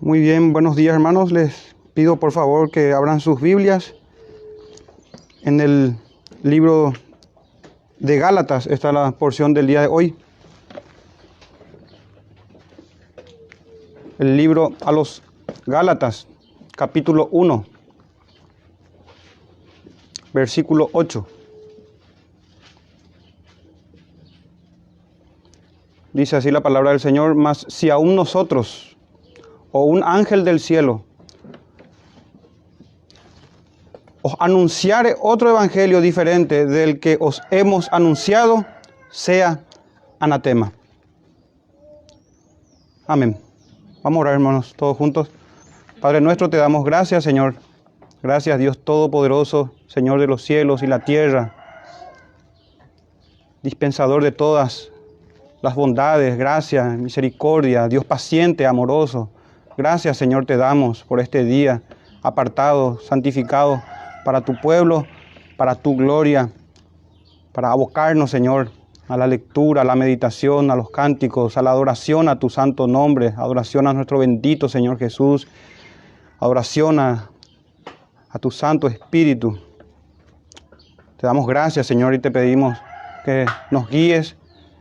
Muy bien, buenos días hermanos. Les pido por favor que abran sus Biblias en el libro de Gálatas. Esta es la porción del día de hoy. El libro a los Gálatas, capítulo 1, versículo 8. Dice así la palabra del Señor: mas si aún nosotros o un ángel del cielo os anunciare otro evangelio diferente del que os hemos anunciado, sea anatema. Amén. Vamos a orar, hermanos, todos juntos. Padre nuestro, te damos gracias, Señor. Gracias, Dios Todopoderoso, Señor de los cielos y la tierra, dispensador de todas las bondades, gracia, misericordia, Dios paciente, amoroso. Gracias, Señor, te damos por este día apartado, santificado para tu pueblo, para tu gloria, para abocarnos, Señor, a la lectura, a la meditación, a los cánticos, a la adoración a tu santo nombre, adoración a nuestro bendito Señor Jesús, adoración a tu Santo Espíritu. Te damos gracias, Señor, y te pedimos que nos guíes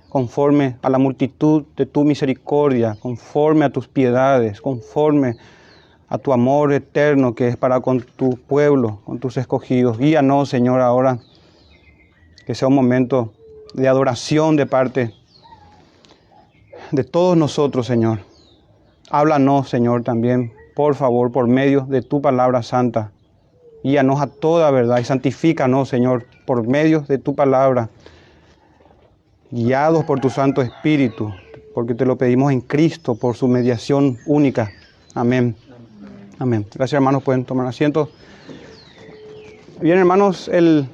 conforme a la multitud de tu misericordia, conforme a tus piedades, conforme a tu amor eterno que es para con tu pueblo, con tus escogidos. Guíanos, Señor, ahora, que sea un momento de adoración de parte de todos nosotros, Señor. Háblanos, Señor, también, por favor, por medio de tu palabra santa. Guíanos a toda verdad y santifícanos, Señor, por medio de tu palabra, guiados por tu Santo Espíritu, porque te lo pedimos en Cristo, por su mediación única. Amén. Amén. Gracias, hermanos. Pueden tomar asiento. Bien, hermanos, el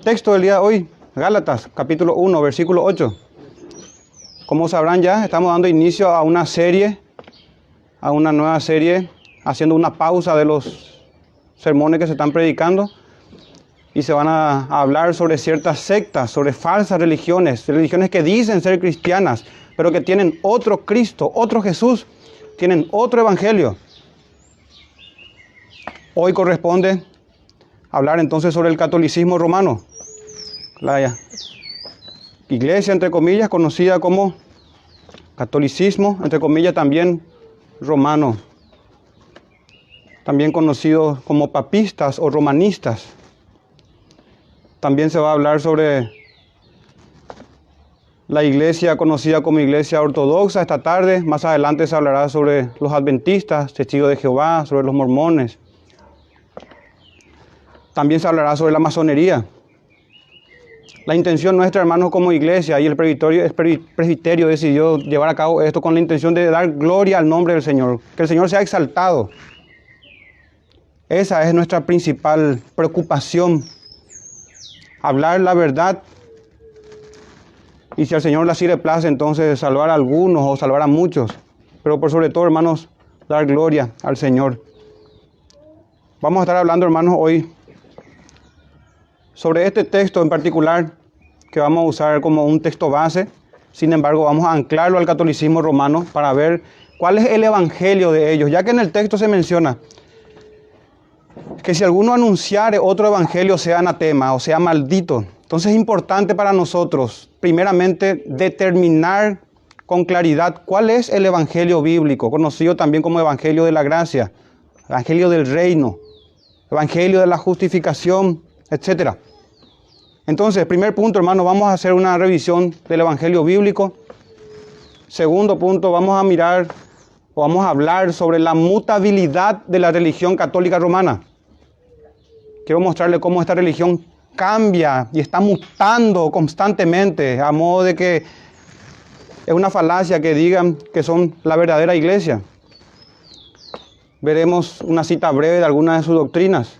texto del día de hoy, Gálatas, capítulo 1, versículo 8. Como sabrán ya, estamos dando inicio a una serie, a una nueva serie, haciendo una pausa de los sermones que se están predicando, y se van a hablar sobre ciertas sectas, sobre falsas religiones, religiones que dicen ser cristianas, pero que tienen otro Cristo, otro Jesús, tienen otro evangelio. Hoy corresponde hablar entonces sobre el catolicismo romano, la iglesia, entre comillas, conocida como catolicismo, entre comillas, también romano, también conocidos como papistas o romanistas. También se va a hablar sobre la iglesia conocida como iglesia ortodoxa esta tarde. Más adelante se hablará sobre los adventistas, testigos de Jehová, sobre los mormones. También se hablará sobre la masonería. La intención nuestra, hermanos, como iglesia, y el presbiterio decidió llevar a cabo esto con la intención de dar gloria al nombre del Señor, que el Señor sea exaltado. Esa es nuestra principal preocupación, hablar la verdad, y si al Señor así le place, entonces salvar a algunos o salvar a muchos, pero por sobre todo, hermanos, dar gloria al Señor. Vamos a estar hablando, hermanos, hoy sobre este texto en particular, que vamos a usar como un texto base. Sin embargo, vamos a anclarlo al catolicismo romano para ver cuál es el evangelio de ellos, ya que en el texto se menciona que si alguno anunciare otro evangelio, sea anatema, o sea maldito. Entonces es importante para nosotros, primeramente, determinar con claridad cuál es el evangelio bíblico, conocido también como evangelio de la gracia, evangelio del reino, evangelio de la justificación, etc. Entonces, primer punto, hermano, vamos a hacer una revisión del evangelio bíblico. Segundo punto, vamos a hablar sobre la mutabilidad de la religión católica romana. Quiero mostrarle cómo esta religión cambia y está mutando constantemente, a modo de que es una falacia que digan que son la verdadera iglesia. Veremos una cita breve de algunas de sus doctrinas.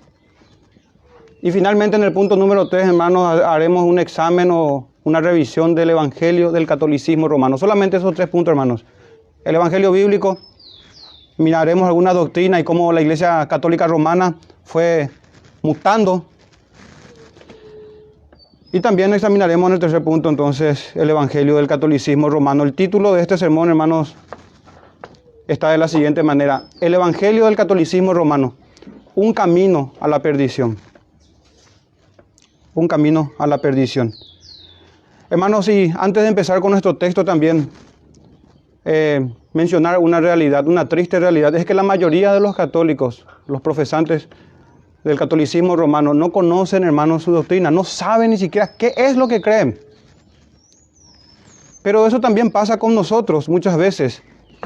Y finalmente, en el punto número 3, hermanos, haremos un examen o una revisión del evangelio del catolicismo romano. Solamente esos 3 puntos, hermanos. El evangelio bíblico, miraremos alguna doctrina y cómo la iglesia católica romana fue mutando. Y también examinaremos en el tercer punto, entonces, el evangelio del catolicismo romano. El título de este sermón, hermanos, está de la siguiente manera: el Evangelio del catolicismo romano, un camino a la perdición. Un camino a la perdición. Hermanos, y antes de empezar con nuestro texto también, mencionar una realidad, una triste realidad, es que la mayoría de los católicos, los profesantes del catolicismo romano, no conocen, hermanos, su doctrina, no saben ni siquiera qué es lo que creen. Pero eso también pasa con nosotros muchas veces.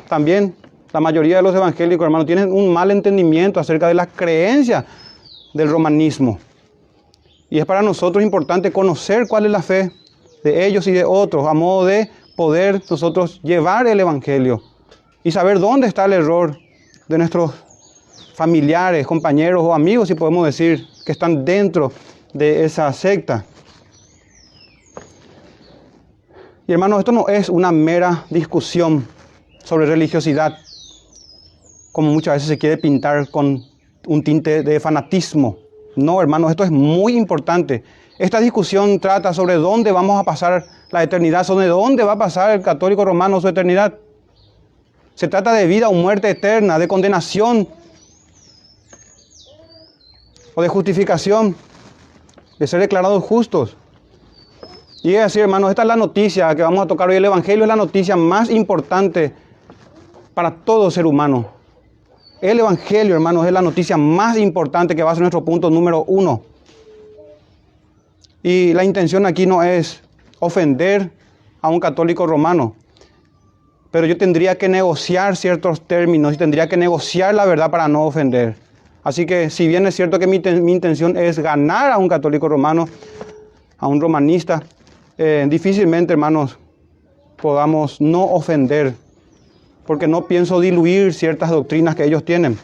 También la mayoría de los evangélicos, hermanos, tienen un mal entendimiento acerca de la creencia del romanismo. Y es para nosotros importante conocer cuál es la fe de ellos y de otros, a modo de poder nosotros llevar el evangelio y saber dónde está el error de nuestros familiares, compañeros o amigos, si podemos decir, que están dentro de esa secta. Y hermanos, esto no es una mera discusión sobre religiosidad, como muchas veces se quiere pintar con un tinte de fanatismo. No, hermanos, esto es muy importante. Esta discusión trata sobre dónde vamos a pasar la eternidad, sobre dónde va a pasar el católico romano su eternidad. Se trata de vida o muerte eterna, de condenación o de justificación, de ser declarados justos. Y es así, hermanos, esta es la noticia que vamos a tocar hoy. El Evangelio es la noticia más importante para todo ser humano. El Evangelio, hermanos, es la noticia más importante que va a ser nuestro punto número 1. Y la intención aquí no es ofender a un católico romano, pero yo tendría que negociar ciertos términos y tendría que negociar la verdad para no ofender. Así que, si bien es cierto que mi intención es ganar a un católico romano, a un romanista, difícilmente, hermanos, podamos no ofender, porque no pienso diluir ciertas doctrinas que ellos tienen.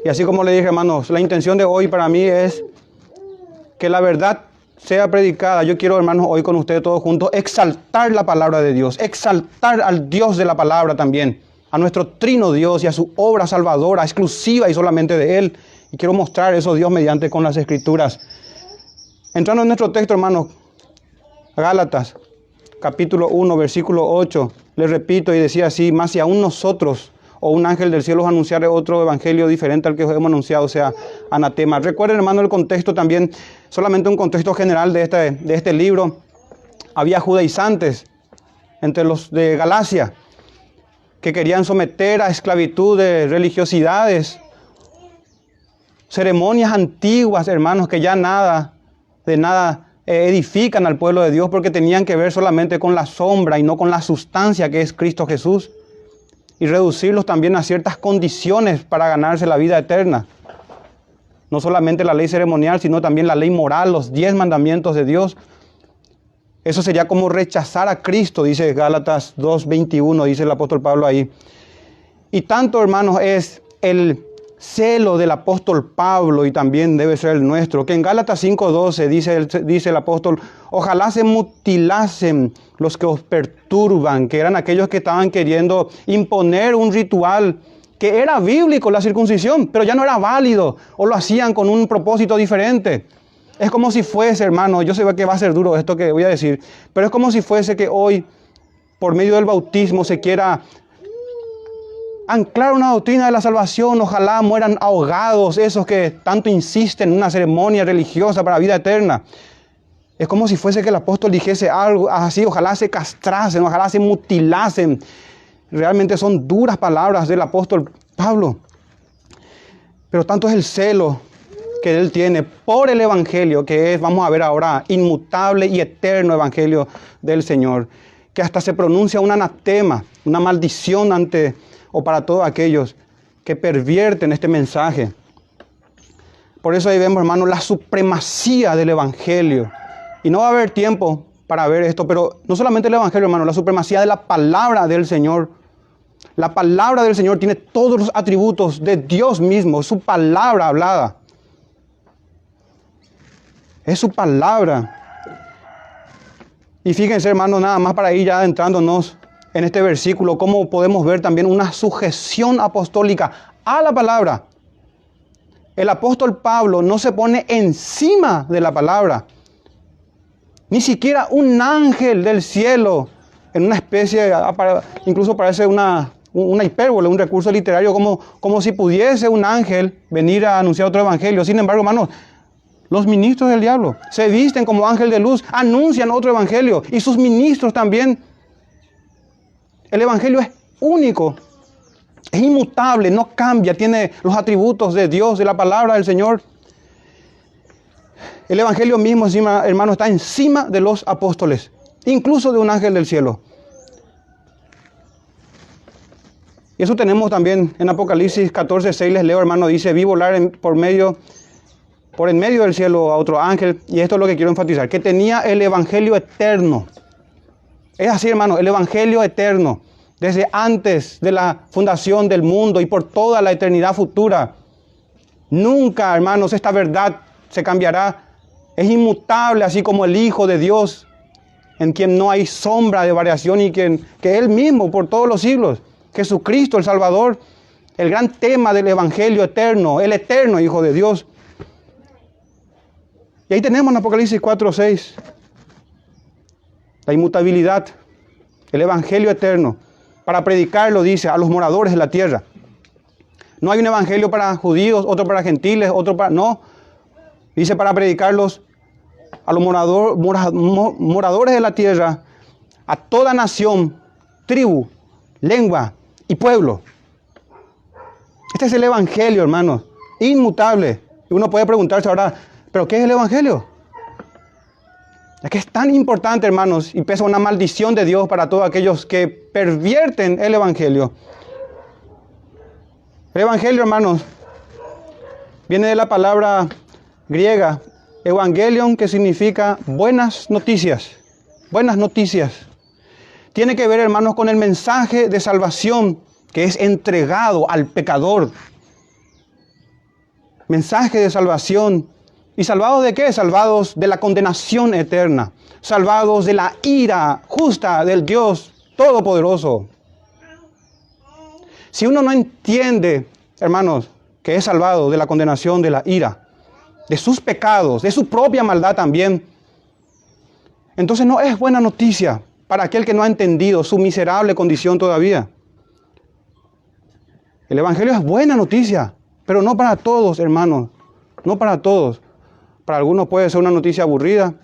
Y así como le dije, hermanos, la intención de hoy para mí es que la verdad sea predicada. Yo quiero, hermanos, hoy con ustedes todos juntos, exaltar la palabra de Dios, exaltar al Dios de la palabra también, a nuestro trino Dios y a su obra salvadora, exclusiva y solamente de Él. Y quiero mostrar eso, Dios, mediante con las Escrituras. Entrando en nuestro texto, hermanos, Gálatas, capítulo 1, versículo 8, les repito, y decía así: más si aún nosotros o un ángel del cielo os anunciare otro evangelio diferente al que os hemos anunciado, sea anatema. Recuerden, hermano, el contexto también, solamente un contexto general de este libro. Había judaizantes entre los de Galacia que querían someter a esclavitud de religiosidades, ceremonias antiguas, hermanos, que ya de nada edifican al pueblo de Dios, porque tenían que ver solamente con la sombra y no con la sustancia que es Cristo Jesús. Y reducirlos también a ciertas condiciones para ganarse la vida eterna. No solamente la ley ceremonial, sino también la ley moral, los 10 mandamientos de Dios. Eso sería como rechazar a Cristo, dice Gálatas 2:21, dice el apóstol Pablo ahí. Y tanto, hermanos, es el celo del apóstol Pablo, y también debe ser el nuestro, que en Gálatas 5:12 dice el apóstol: ojalá se mutilasen los que os perturban, que eran aquellos que estaban queriendo imponer un ritual que era bíblico, la circuncisión, pero ya no era válido, o lo hacían con un propósito diferente. Es como si fuese, hermano, yo sé que va a ser duro esto que voy a decir, pero es como si fuese que hoy, por medio del bautismo, se quiera anclar una doctrina de la salvación. Ojalá mueran ahogados esos que tanto insisten en una ceremonia religiosa para vida eterna. Es como si fuese que el apóstol dijese algo así: ojalá se castrasen, ojalá se mutilasen. Realmente son duras palabras del apóstol Pablo. Pero tanto es el celo que él tiene por el evangelio, que es, vamos a ver ahora, inmutable y eterno evangelio del Señor, que hasta se pronuncia un anatema, una maldición ante o para todos aquellos que pervierten este mensaje. Por eso ahí vemos, hermanos, la supremacía del evangelio. Y no va a haber tiempo para ver esto, pero no solamente el evangelio, hermano, la supremacía de la palabra del Señor. La palabra del Señor tiene todos los atributos de Dios mismo, su palabra hablada. Es su palabra. Y fíjense, hermanos, nada más para ir ya adentrándonos en este versículo, cómo podemos ver también una sujeción apostólica a la palabra. El apóstol Pablo no se pone encima de la palabra. Ni siquiera un ángel del cielo, en una especie, incluso parece una una hipérbole, un recurso literario, como si pudiese un ángel venir a anunciar otro evangelio. Sin embargo, hermanos, los ministros del diablo se visten como ángel de luz, anuncian otro evangelio, y sus ministros también. El evangelio es único, es inmutable, no cambia, tiene los atributos de Dios, de la palabra del Señor. El evangelio mismo, encima, hermano, está encima de los apóstoles, incluso de un ángel del cielo. Y eso tenemos también en Apocalipsis 14:6, les leo, hermano, dice: vi volar por en medio del cielo a otro ángel, y esto es lo que quiero enfatizar, que tenía el evangelio eterno. Es así, hermano, el evangelio eterno, desde antes de la fundación del mundo y por toda la eternidad futura. Nunca, hermanos, esta verdad se cambiará. Es inmutable, así como el Hijo de Dios, en quien no hay sombra de variación, y que Él mismo por todos los siglos, Jesucristo el Salvador, el gran tema del evangelio eterno, el eterno Hijo de Dios. Y ahí tenemos en Apocalipsis 4:6 la inmutabilidad, el evangelio eterno, para predicarlo, dice, a los moradores de la tierra. No hay un evangelio para judíos, otro para gentiles, otro para... No, dice para predicarlos a los moradores de la tierra, a toda nación, tribu, lengua y pueblo. Este es el evangelio, hermanos, inmutable. Y uno puede preguntarse ahora, ¿pero qué es el evangelio? Es que es tan importante, hermanos, y pesa una maldición de Dios para todos aquellos que pervierten el evangelio. El evangelio, hermanos, viene de la palabra griega evangelion, que significa buenas noticias. Buenas noticias. Tiene que ver, hermanos, con el mensaje de salvación que es entregado al pecador. Mensaje de salvación. ¿Y salvados de qué? Salvados de la condenación eterna. Salvados de la ira justa del Dios Todopoderoso. Si uno no entiende, hermanos, que es salvado de la condenación, de la ira, de sus pecados, de su propia maldad también, entonces no es buena noticia para aquel que no ha entendido su miserable condición todavía. El evangelio es buena noticia, pero no para todos, hermanos, no para todos. Para algunos puede ser una noticia aburrida,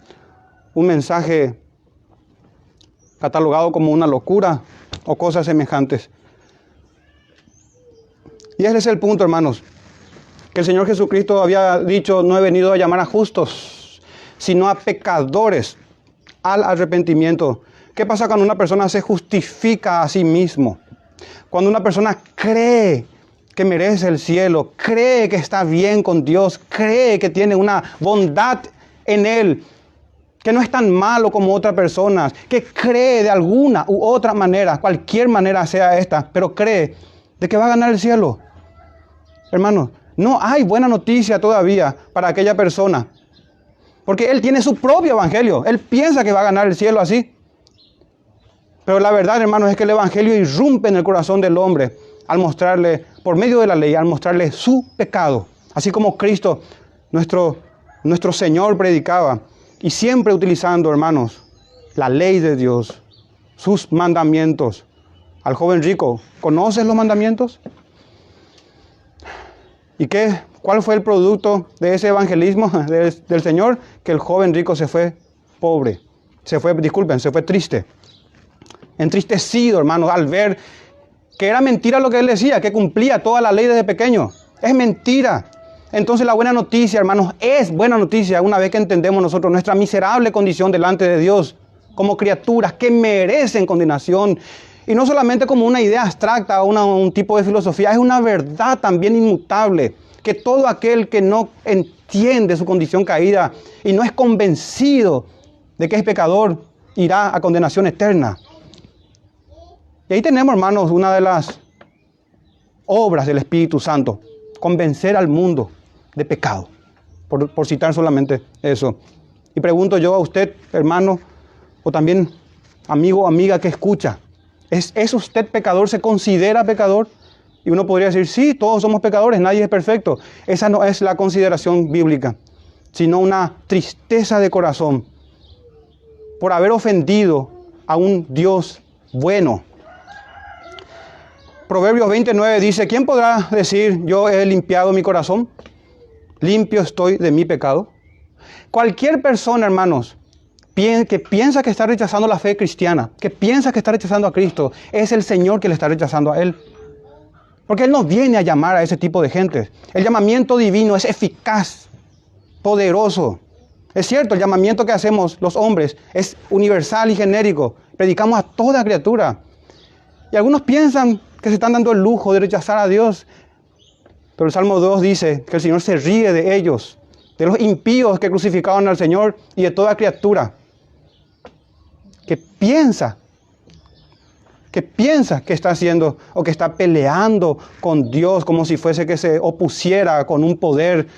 un mensaje catalogado como una locura o cosas semejantes. Y ese es el punto, hermanos, que el Señor Jesucristo había dicho: no he venido a llamar a justos, sino a pecadores al arrepentimiento. ¿Qué pasa cuando una persona se justifica a sí mismo? Cuando una persona cree que merece el cielo, cree que está bien con Dios, cree que tiene una bondad en Él, que no es tan malo como otras personas, que cree de alguna u otra manera, cualquier manera sea esta, pero cree de que va a ganar el cielo. Hermanos, no hay buena noticia todavía para aquella persona, porque él tiene su propio evangelio, él piensa que va a ganar el cielo así. Pero la verdad, hermanos, es que el evangelio irrumpe en el corazón del hombre al mostrarle, por medio de la ley, al mostrarle su pecado. Así como Cristo, nuestro Señor, predicaba, y siempre utilizando, hermanos, la ley de Dios, sus mandamientos. Al joven rico, ¿conoces los mandamientos? ¿Y cuál fue el producto de ese evangelismo del Señor? Que el joven rico se fue pobre, se fue triste, entristecido, hermanos, al ver que era mentira lo que él decía, que cumplía toda la ley desde pequeño. Es mentira. Entonces la buena noticia, hermanos, es buena noticia una vez que entendemos nosotros nuestra miserable condición delante de Dios, como criaturas que merecen condenación. Y no solamente como una idea abstracta o un tipo de filosofía, es una verdad también inmutable, que todo aquel que no entiende su condición caída y no es convencido de que es pecador, irá a condenación eterna. Y ahí tenemos, hermanos, una de las obras del Espíritu Santo, convencer al mundo de pecado, por citar solamente eso. Y pregunto yo a usted, hermano, o también amigo o amiga que escucha, ¿es usted pecador? ¿Se considera pecador? Y uno podría decir, sí, todos somos pecadores, nadie es perfecto. Esa no es la consideración bíblica, sino una tristeza de corazón por haber ofendido a un Dios bueno. Proverbios 29 dice, ¿quién podrá decir, yo he limpiado mi corazón? Limpio estoy de mi pecado. Cualquier persona, hermanos, que piensa que está rechazando la fe cristiana, que piensa que está rechazando a Cristo, es el Señor que le está rechazando a Él. Porque Él no viene a llamar a ese tipo de gente. El llamamiento divino es eficaz, poderoso. Es cierto, el llamamiento que hacemos los hombres es universal y genérico. Predicamos a toda criatura. Y algunos piensan que se están dando el lujo de rechazar a Dios. Pero el Salmo 2 dice que el Señor se ríe de ellos, de los impíos que crucificaron al Señor y de toda criatura que piensa que está haciendo o que está peleando con Dios como si fuese que se opusiera con un poder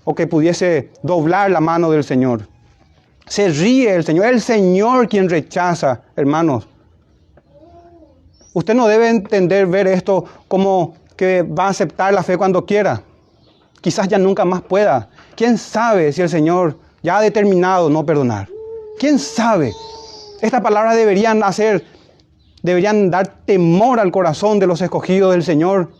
o que pudiese doblar la mano del Señor. Se ríe el Señor quien rechaza, hermanos. Usted no debe entender, ver esto como que va a aceptar la fe cuando quiera. Quizás ya nunca más pueda. ¿Quién sabe si el Señor ya ha determinado no perdonar? ¿Quién sabe? Estas palabras deberían dar temor al corazón de los escogidos del Señor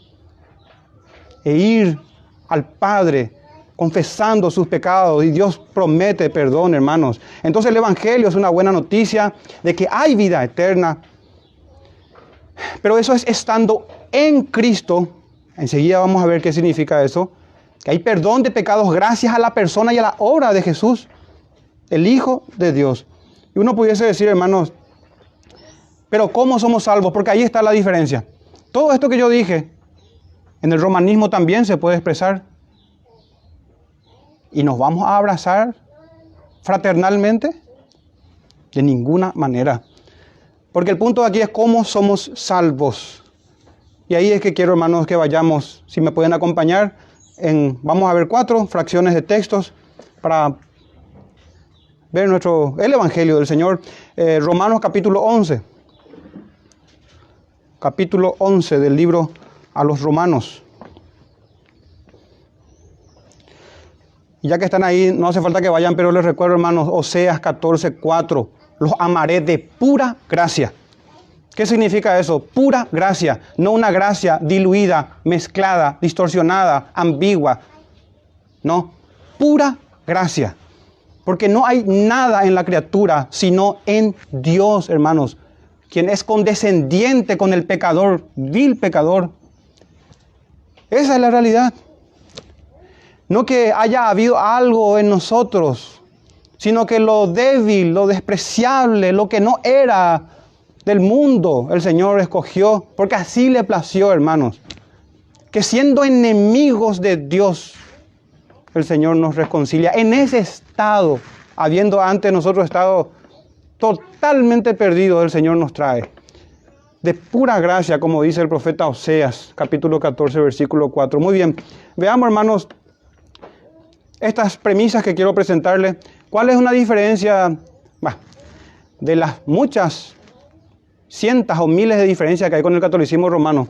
e ir al Padre confesando sus pecados, y Dios promete perdón, hermanos. Entonces el Evangelio es una buena noticia de que hay vida eterna, pero eso es estando en Cristo. Enseguida vamos a ver qué significa eso, que hay perdón de pecados gracias a la persona y a la obra de Jesús, el Hijo de Dios. Y uno pudiese decir, hermanos, pero ¿cómo somos salvos? Porque ahí está la diferencia. Todo esto que yo dije, en el romanismo también se puede expresar. ¿Y nos vamos a abrazar fraternalmente? De ninguna manera. Porque el punto de aquí es cómo somos salvos. Y ahí es que quiero, hermanos, que vayamos, si me pueden acompañar, vamos a ver 4 fracciones de textos para ver el Evangelio del Señor. Romanos capítulo 11. Capítulo 11 del libro a los Romanos. Y ya que están ahí, no hace falta que vayan, pero les recuerdo, hermanos, Oseas 14:4. Los amaré de pura gracia. ¿Qué significa eso? Pura gracia. No una gracia diluida, mezclada, distorsionada, ambigua. No, pura gracia. Porque no hay nada en la criatura sino en Dios, hermanos, quien es condescendiente con el pecador, vil pecador. Esa es la realidad. No que haya habido algo en nosotros, sino que lo débil, lo despreciable, lo que no era del mundo, el Señor escogió, porque así le plació, hermanos, que siendo enemigos de Dios, el Señor nos reconcilia. En ese estado, habiendo antes nosotros estado totalmente perdidos, el Señor nos trae. De pura gracia, como dice el profeta Oseas, capítulo 14, versículo 4. Muy bien, veamos, hermanos, estas premisas que quiero presentarles. ¿Cuál es una diferencia de las muchas cientos o miles de diferencias que hay con el catolicismo romano?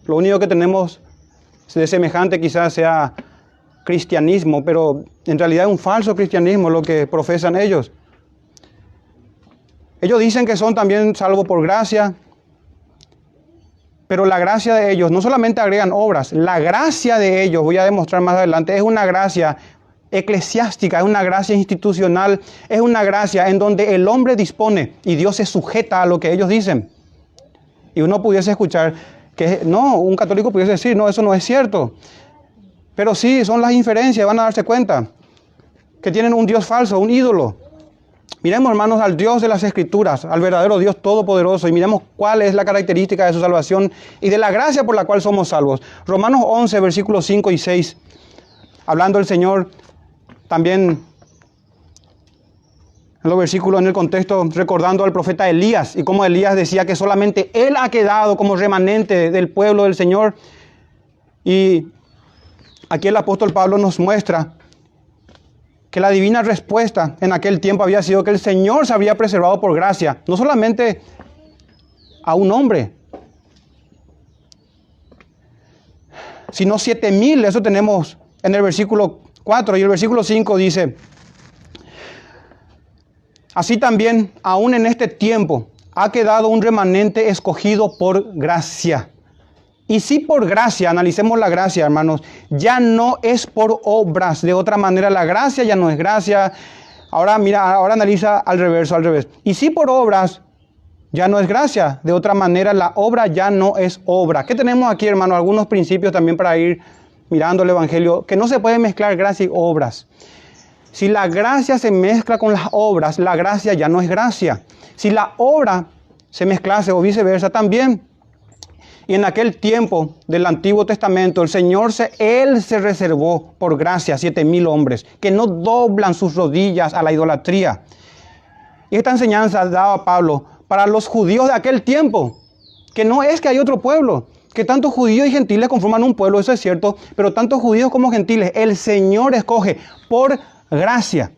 Lo único que tenemos de semejante quizás sea cristianismo, pero en realidad es un falso cristianismo lo que profesan ellos. Ellos dicen que son también salvos por gracia, pero la gracia de ellos no solamente agregan obras, la gracia de ellos, voy a demostrar más adelante, es una gracia eclesiástica, es una gracia institucional, es una gracia en donde el hombre dispone y Dios se sujeta a lo que ellos dicen. Y uno pudiese escuchar que no, un católico pudiese decir, no, eso no es cierto. Pero sí, son las inferencias, van a darse cuenta que tienen un Dios falso, un ídolo. Miremos, hermanos, al Dios de las Escrituras, al verdadero Dios todopoderoso, y miremos cuál es la característica de su salvación y de la gracia por la cual somos salvos. Romanos 11, versículos 5 y 6, hablando el Señor también en los versículos, en el contexto, recordando al profeta Elías y cómo Elías decía que solamente él ha quedado como remanente del pueblo del Señor. Y aquí el apóstol Pablo nos muestra que la divina respuesta en aquel tiempo había sido que el Señor se habría preservado por gracia, no solamente a un hombre, sino 7,000, eso tenemos en el versículo 4, y el versículo 5 dice, así también, aún en este tiempo, ha quedado un remanente escogido por gracia. Y si por gracia, analicemos la gracia, hermanos, ya no es por obras. De otra manera, la gracia ya no es gracia. Ahora mira, ahora analiza al revés. Y si por obras ya no es gracia, de otra manera la obra ya no es obra. ¿Qué tenemos aquí, hermanos? Algunos principios también para ir mirando el Evangelio, que no se puede mezclar gracia y obras. Si la gracia se mezcla con las obras, la gracia ya no es gracia. Si la obra se mezclase o viceversa también. Y en aquel tiempo del Antiguo Testamento, el Señor Él se reservó por gracia 7,000 hombres que no doblan sus rodillas a la idolatría. Y esta enseñanza daba Pablo para los judíos de aquel tiempo, que no es que hay otro pueblo, que tanto judíos y gentiles conforman un pueblo, eso es cierto, pero tanto judíos como gentiles, el Señor escoge por gracia.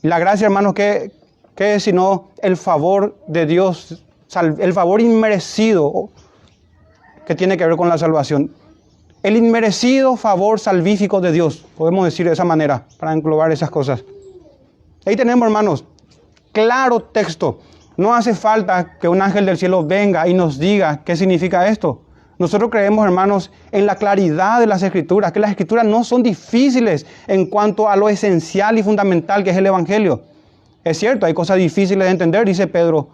La gracia, hermanos, ¿qué es sino el favor de Dios, el favor inmerecido que tiene que ver con la salvación? El inmerecido favor salvífico de Dios, podemos decir de esa manera, para englobar esas cosas. Ahí tenemos, hermanos, claro texto. No hace falta que un ángel del cielo venga y nos diga qué significa esto. Nosotros creemos, hermanos, en la claridad de las Escrituras, que las Escrituras no son difíciles en cuanto a lo esencial y fundamental que es el Evangelio. Es cierto, hay cosas difíciles de entender, dice Pedro,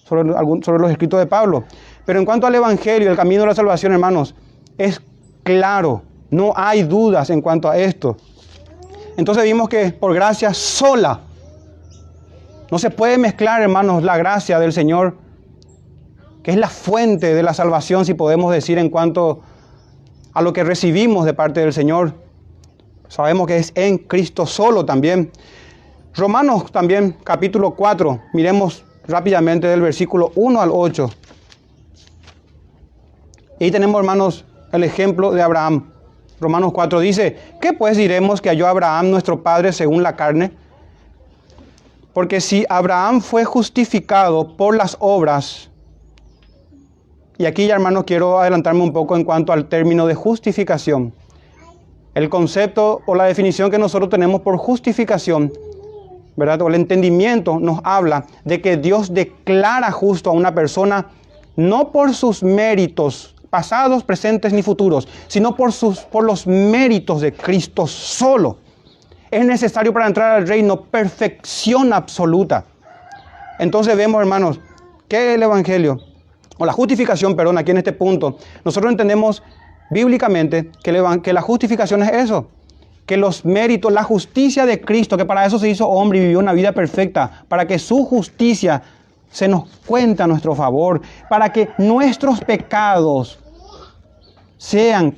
sobre los escritos de Pablo. Pero en cuanto al Evangelio, el camino de la salvación, hermanos, es claro. No hay dudas en cuanto a esto. Entonces vimos que por gracia sola, no se puede mezclar, hermanos, la gracia del Señor, que es la fuente de la salvación, si podemos decir, en cuanto a lo que recibimos de parte del Señor. Sabemos que es en Cristo solo también. Romanos también, capítulo 4, miremos rápidamente del versículo 1 al 8. Y ahí tenemos, hermanos, el ejemplo de Abraham. Romanos 4 dice, ¿qué pues diremos que halló Abraham nuestro padre según la carne? Porque si Abraham fue justificado por las obras, y aquí ya, hermanos, quiero adelantarme un poco en cuanto al término de justificación. El concepto o la definición que nosotros tenemos por justificación, ¿verdad? O el entendimiento nos habla de que Dios declara justo a una persona no por sus méritos pasados, presentes ni futuros, sino por los méritos de Cristo solo. Es necesario para entrar al reino perfección absoluta. Entonces vemos, hermanos, que el Evangelio, o la justificación, perdón, aquí en este punto, nosotros entendemos bíblicamente que la justificación es eso, que los méritos, la justicia de Cristo, que para eso se hizo hombre y vivió una vida perfecta, para que su justicia se nos cuente a nuestro favor, para que nuestros pecados sean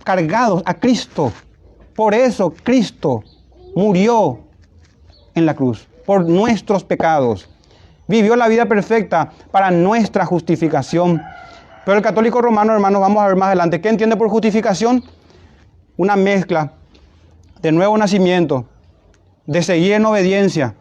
cargados a Cristo. Por eso Cristo murió en la cruz, por nuestros pecados. Vivió la vida perfecta para nuestra justificación. Pero el católico romano, hermanos, vamos a ver más adelante, ¿qué entiende por justificación? Una mezcla de nuevo nacimiento, de seguir en obediencia,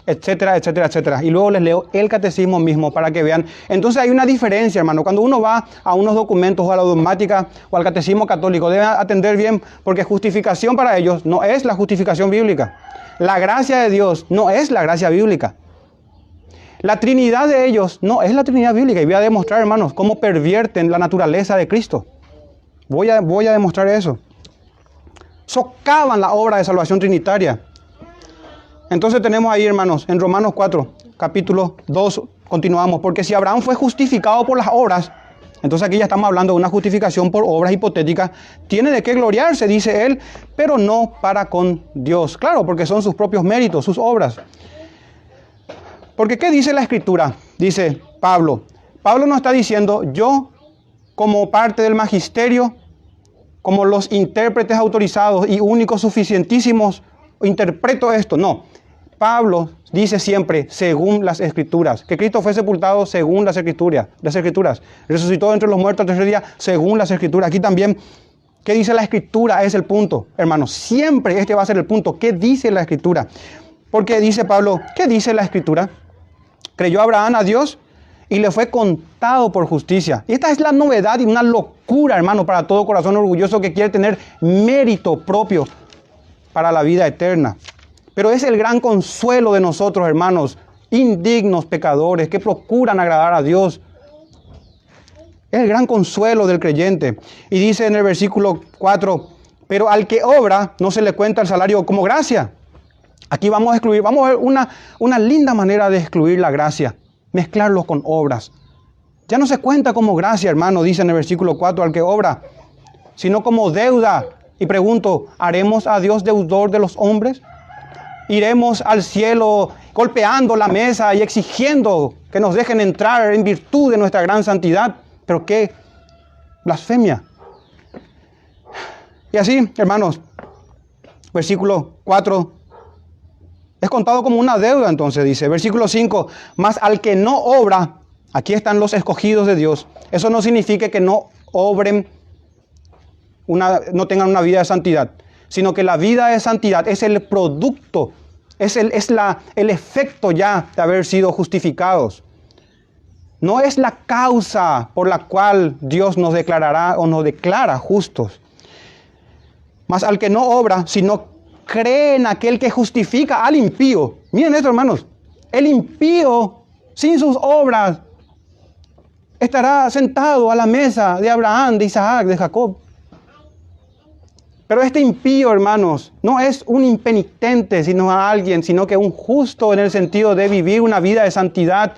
etcétera, etcétera, etcétera. Y luego les leo el catecismo mismo para que vean. Entonces hay una diferencia, hermano. Cuando uno va a unos documentos o a la dogmática o al catecismo católico, debe atender bien, porque justificación para ellos no es la justificación bíblica. La gracia de Dios no es la gracia bíblica. La Trinidad de ellos no es la Trinidad bíblica. Y voy a demostrar, hermanos, cómo pervierten la naturaleza de Cristo. Voy a demostrar eso. Socavan la obra de salvación trinitaria. Entonces tenemos ahí, hermanos, en Romanos 4, capítulo 2, continuamos. Porque si Abraham fue justificado por las obras, entonces aquí ya estamos hablando de una justificación por obras hipotéticas. Tiene de qué gloriarse, dice él, pero no para con Dios. Claro, porque son sus propios méritos, sus obras. Porque ¿qué dice la Escritura? Dice Pablo. Pablo no está diciendo, yo como parte del magisterio, como los intérpretes autorizados y únicos suficientísimos, interpreto esto. No. Pablo dice siempre, según las Escrituras, que Cristo fue sepultado según las Escrituras. Resucitó entre los muertos al tercer día, según las Escrituras. Aquí también, ¿qué dice la Escritura? Es el punto, hermanos. Siempre este va a ser el punto. ¿Qué dice la Escritura? Porque dice Pablo, ¿qué dice la Escritura? Creyó Abraham a Dios y le fue contado por justicia. Y esta es la novedad y una locura, hermano, para todo corazón orgulloso que quiere tener mérito propio para la vida eterna. Pero es el gran consuelo de nosotros, hermanos, indignos pecadores que procuran agradar a Dios. Es el gran consuelo del creyente. Y dice en el versículo 4, pero al que obra no se le cuenta el salario como gracia. Aquí vamos a excluir, vamos a ver una linda manera de excluir la gracia, mezclarlo con obras. Ya no se cuenta como gracia, hermano, dice en el versículo 4, al que obra, sino como deuda. Y pregunto, ¿haremos a Dios deudor de los hombres? ¿Iremos al cielo golpeando la mesa y exigiendo que nos dejen entrar en virtud de nuestra gran santidad? ¿Pero qué blasfemia? Y así, hermanos, versículo 4, es contado como una deuda, entonces dice. Versículo 5, mas al que no obra, aquí están los escogidos de Dios. Eso no significa que no obren, no tengan una vida de santidad, sino que la vida de santidad es el producto, es el efecto ya de haber sido justificados. No es la causa por la cual Dios nos declarará o nos declara justos. Mas al que no obra, sino cree en aquel que justifica al impío. Miren esto, hermanos. El impío, sin sus obras, estará sentado a la mesa de Abraham, de Isaac, de Jacob. Pero este impío, hermanos, no es un impenitente, sino que un justo en el sentido de vivir una vida de santidad.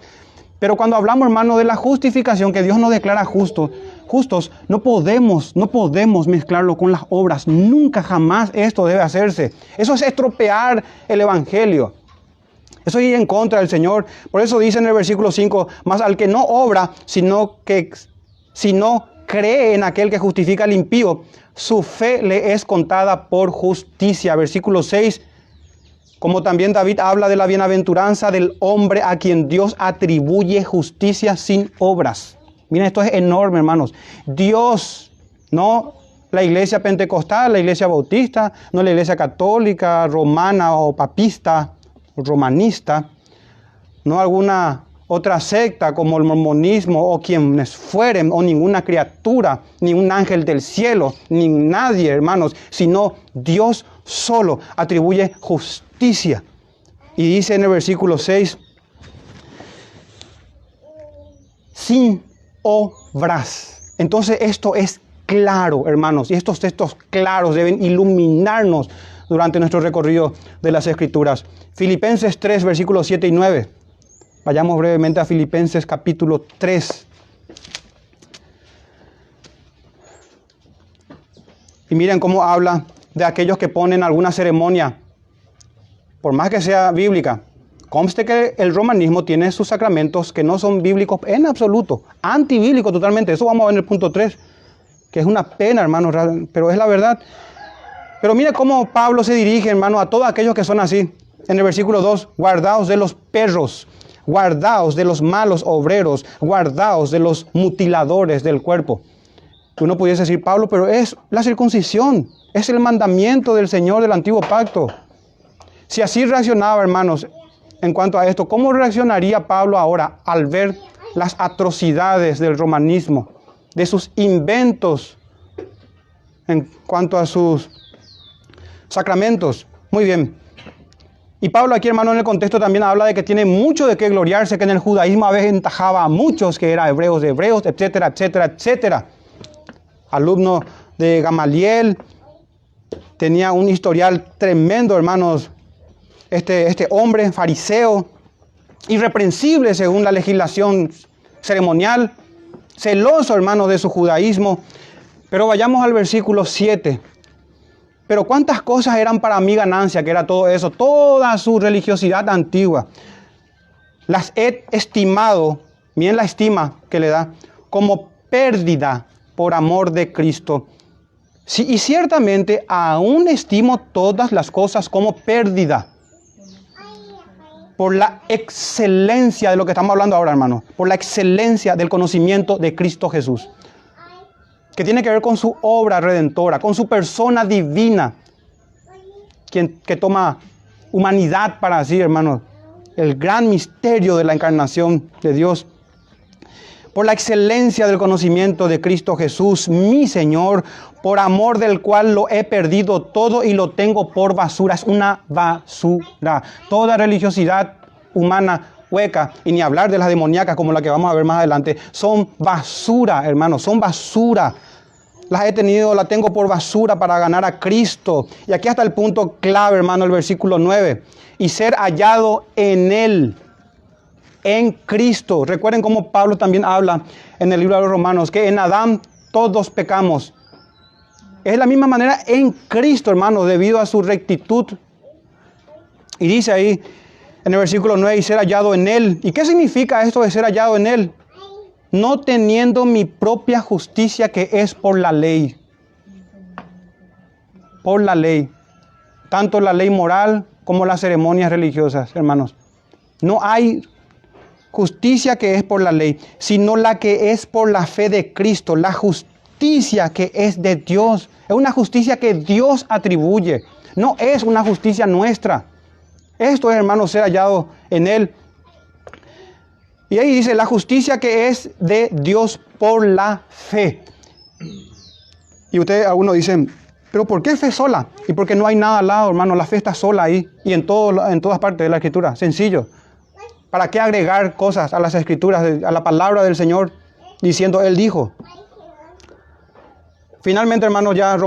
Pero cuando hablamos, hermanos, de la justificación, que Dios nos declara justos, no podemos mezclarlo con las obras. Nunca, jamás esto debe hacerse. Eso es estropear el evangelio. Eso es ir en contra del Señor. Por eso dice en el versículo 5, mas al que no obra, sino cree en aquel que justifica al impío, su fe le es contada por justicia. Versículo 6, como también David habla de la bienaventuranza del hombre a quien Dios atribuye justicia sin obras. Miren, esto es enorme, hermanos. Dios, no la iglesia pentecostal, la iglesia bautista, no la iglesia católica, romana o papista, romanista, no alguna otra secta como el mormonismo o quienes fueren, o ninguna criatura, ni un ángel del cielo, ni nadie, hermanos, sino Dios solo atribuye justicia. Y dice en el versículo 6, sin obras. Entonces esto es claro, hermanos, y estos textos claros deben iluminarnos durante nuestro recorrido de las Escrituras. Filipenses 3, versículos 7 y 9. Vayamos brevemente a Filipenses capítulo 3. Y miren cómo habla de aquellos que ponen alguna ceremonia, por más que sea bíblica. Conste que el romanismo tiene sus sacramentos que no son bíblicos en absoluto, antibíblicos totalmente. Eso vamos a ver en el punto 3, que es una pena, hermanos, pero es la verdad. Pero mire cómo Pablo se dirige, hermano, a todos aquellos que son así. En el versículo 2, guardaos de los perros, guardaos de los malos obreros, guardaos de los mutiladores del cuerpo. Uno pudiese decir, Pablo, pero es la circuncisión, es el mandamiento del Señor del antiguo pacto. Si así reaccionaba, hermanos, en cuanto a esto, ¿cómo reaccionaría Pablo ahora al ver las atrocidades del romanismo, de sus inventos en cuanto a sus sacramentos? Muy bien. Y Pablo aquí, hermano, en el contexto también habla de que tiene mucho de qué gloriarse, que en el judaísmo a veces aventajaba a muchos, que eran hebreos de hebreos, etcétera, etcétera, etcétera. Alumno de Gamaliel, tenía un historial tremendo, hermanos. Este hombre fariseo, irreprensible según la legislación ceremonial, celoso, hermanos, de su judaísmo. Pero vayamos al versículo 7. Pero cuántas cosas eran para mí ganancia, que era todo eso, toda su religiosidad antigua. Las he estimado, miren la estima que le da, como pérdida por amor de Cristo. Sí, y ciertamente aún estimo todas las cosas como pérdida, por la excelencia de lo que estamos hablando ahora, hermano, por la excelencia del conocimiento de Cristo Jesús, que tiene que ver con su obra redentora, con su persona divina, que toma humanidad para sí, hermano, el gran misterio de la encarnación de Dios. Por la excelencia del conocimiento de Cristo Jesús, mi Señor, por amor del cual lo he perdido todo y lo tengo por basura. Es una basura. Toda religiosidad humana hueca, y ni hablar de las demoníacas como la que vamos a ver más adelante, son basura, hermanos, son basura. Las tengo por basura para ganar a Cristo. Y aquí está el punto clave, hermano, el versículo 9. Y ser hallado en Él, en Cristo. Recuerden cómo Pablo también habla en el libro de los Romanos, que en Adán todos pecamos. Es de la misma manera en Cristo, hermano, debido a su rectitud. Y dice ahí en el versículo 9, y ser hallado en Él. ¿Y qué significa esto de ser hallado en Él? No teniendo mi propia justicia que es por la ley. Por la ley. Tanto la ley moral como las ceremonias religiosas, hermanos. No hay justicia que es por la ley, sino la que es por la fe de Cristo. La justicia que es de Dios. Es una justicia que Dios atribuye. No es una justicia nuestra. Esto es, hermanos, ser hallado en Él. Y ahí dice, la justicia que es de Dios por la fe. Y ustedes, algunos dicen, ¿pero por qué fe sola? Y porque no hay nada al lado, hermano. La fe está sola ahí y en todas partes de la Escritura. Sencillo. ¿Para qué agregar cosas a las Escrituras, a la palabra del Señor, diciendo, Él dijo? Finalmente, hermanos, ya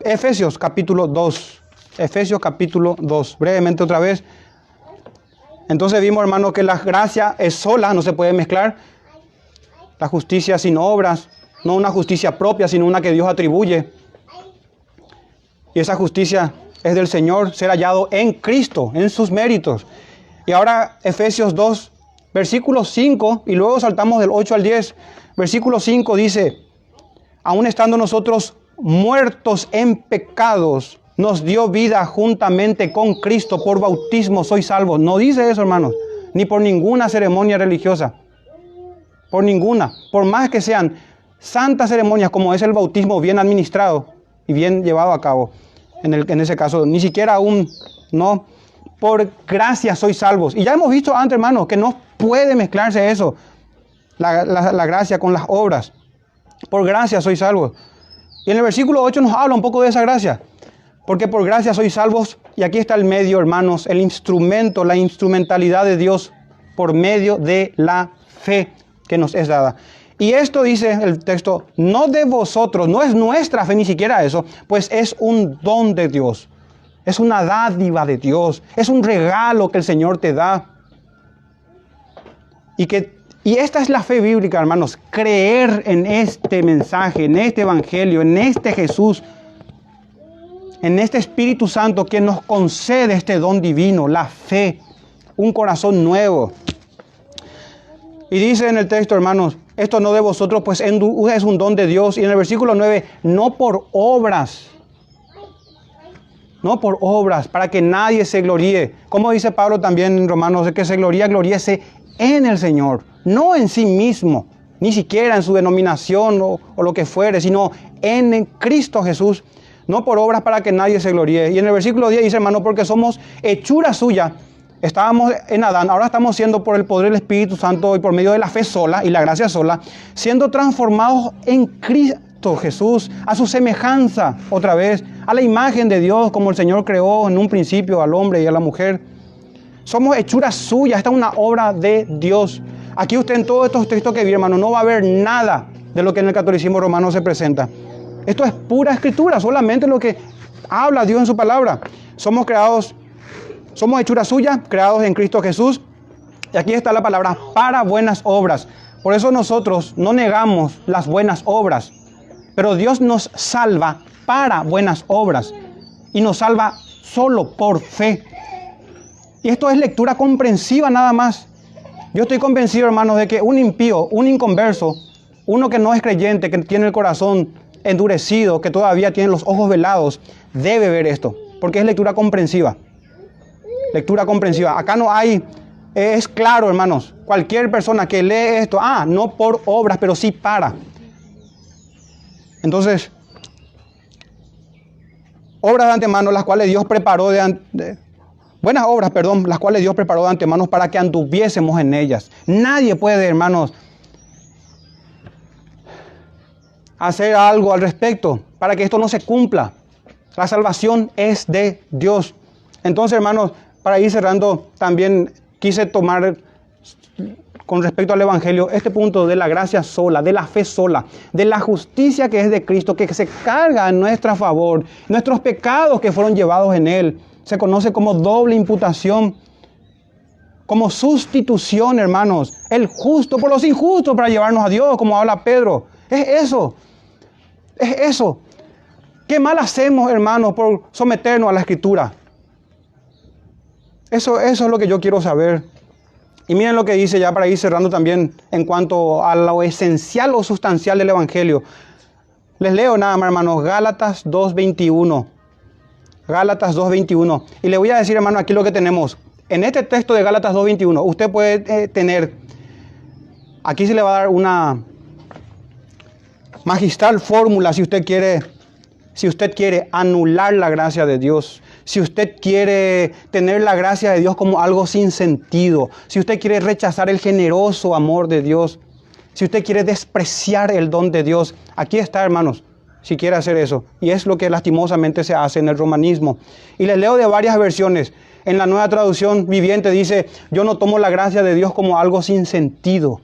Efesios capítulo 2. Efesios capítulo 2. Brevemente otra vez. Entonces vimos, hermano, que la gracia es sola, no se puede mezclar. La justicia sin obras, no una justicia propia, sino una que Dios atribuye. Y esa justicia es del Señor, ser hallado en Cristo, en sus méritos. Y ahora Efesios 2, versículo 5, y luego saltamos del 8 al 10. Versículo 5 dice, aun estando nosotros muertos en pecados, nos dio vida juntamente con Cristo, por bautismo sois salvos. No dice eso, hermanos, ni por ninguna ceremonia religiosa. Por ninguna. Por más que sean santas ceremonias como es el bautismo bien administrado y bien llevado a cabo. En ese caso, ni siquiera no. Por gracia sois salvos. Y ya hemos visto antes, hermanos, que no puede mezclarse eso. La gracia con las obras. Por gracia sois salvos. Y en el versículo 8 nos habla un poco de esa gracia. Porque por gracia sois salvos, y aquí está el medio, hermanos, el instrumento, la instrumentalidad de Dios por medio de la fe que nos es dada. Y esto dice el texto, no de vosotros, no es nuestra fe ni siquiera eso, pues es un don de Dios. Es una dádiva de Dios, es un regalo que el Señor te da. Y esta es la fe bíblica, hermanos, creer en este mensaje, en este evangelio, en este Jesús, en este Espíritu Santo que nos concede este don divino, la fe, un corazón nuevo. Y dice en el texto, hermanos, esto no de vosotros, pues es un don de Dios. Y en el versículo 9, no por obras. No por obras, para que nadie se gloríe. Como dice Pablo también en Romanos, que se gloríese en el Señor, no en sí mismo, ni siquiera en su denominación o lo que fuere, sino en Cristo Jesús. No por obras para que nadie se gloríe. Y en el versículo 10 dice, hermano, porque somos hechura suya. Estábamos en Adán, ahora estamos siendo por el poder del Espíritu Santo y por medio de la fe sola y la gracia sola, siendo transformados en Cristo Jesús, a su semejanza, otra vez, a la imagen de Dios, como el Señor creó en un principio al hombre y a la mujer. Somos hechura suya, esta es una obra de Dios. Aquí usted en todos estos textos que vi, hermano, no va a ver nada de lo que en el catolicismo romano se presenta. Esto es pura escritura, solamente lo que habla Dios en su palabra. Somos hechura suya, creados en Cristo Jesús. Y aquí está la palabra, para buenas obras. Por eso nosotros no negamos las buenas obras. Pero Dios nos salva para buenas obras. Y nos salva solo por fe. Y esto es lectura comprensiva nada más. Yo estoy convencido, hermanos, de que un impío, un inconverso, uno que no es creyente, que tiene el corazón endurecido, que todavía tiene los ojos velados, debe ver esto, porque es lectura comprensiva. Lectura comprensiva. Acá no hay, es claro, hermanos, cualquier persona que lee esto, no por obras, pero sí para. Entonces, obras de antemano, las cuales Dios preparó buenas obras, perdón, las cuales Dios preparó de antemano para que anduviésemos en ellas. Nadie puede, hermanos, hacer algo al respecto para que esto no se cumpla. La salvación es de Dios. Entonces, hermanos, para ir cerrando, también quise tomar con respecto al Evangelio, este punto de la gracia sola, de la fe sola, de la justicia que es de Cristo, que se carga en nuestro favor, nuestros pecados que fueron llevados en Él, se conoce como doble imputación, como sustitución, hermanos, el justo por los injustos para llevarnos a Dios, como habla Pedro. Es eso. ¿Qué mal hacemos, hermanos, por someternos a la Escritura? Eso es lo que yo quiero saber. Y miren lo que dice ya para ir cerrando también en cuanto a lo esencial o sustancial del Evangelio. Les leo nada más, hermanos, Gálatas 2:21. Gálatas 2:21. Y le voy a decir, hermano, aquí lo que tenemos. En este texto de Gálatas 2:21, usted puede tener, aquí se le va a dar una magistral fórmula si usted quiere anular la gracia de Dios. Si usted quiere tener la gracia de Dios como algo sin sentido, si usted quiere rechazar el generoso amor de Dios, si usted quiere despreciar el don de Dios, aquí está, hermanos, si quiere hacer eso. Y es lo que lastimosamente se hace en el romanismo. Y les leo de varias versiones. En la Nueva Traducción Viviente dice, yo no tomo la gracia de Dios como algo sin sentido.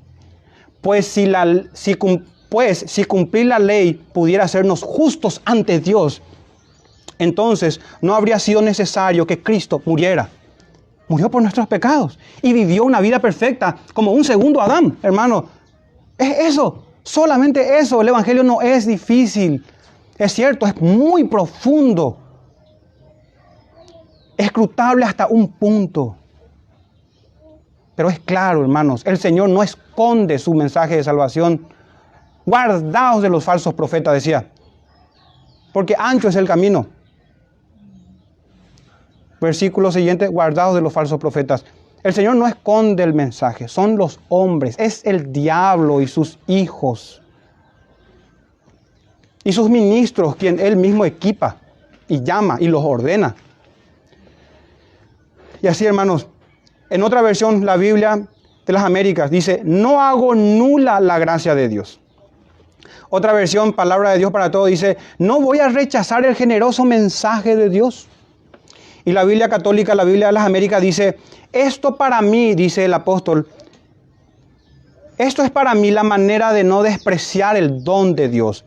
Pues si cumplir la ley pudiera hacernos justos ante Dios, entonces no habría sido necesario que Cristo muriera. Murió por nuestros pecados y vivió una vida perfecta como un segundo Adán, hermano. Es eso, solamente eso. El Evangelio no es difícil. Es cierto, es muy profundo. Escrutable hasta un punto. Pero es claro, hermanos, el Señor no esconde su mensaje de salvación. Guardaos de los falsos profetas, decía, porque ancho es el camino. Versículo siguiente, guardaos de los falsos profetas. El Señor no esconde el mensaje, son los hombres, es el diablo y sus hijos. Y sus ministros, quien Él mismo equipa y llama y los ordena. Y así, hermanos, en otra versión, la Biblia de las Américas dice, no hago nula la gracia de Dios. Otra versión, Palabra de Dios para Todos, dice, no voy a rechazar el generoso mensaje de Dios. Y la Biblia católica, la Biblia de las Américas dice, esto para mí, dice el apóstol, esto es para mí la manera de no despreciar el don de Dios.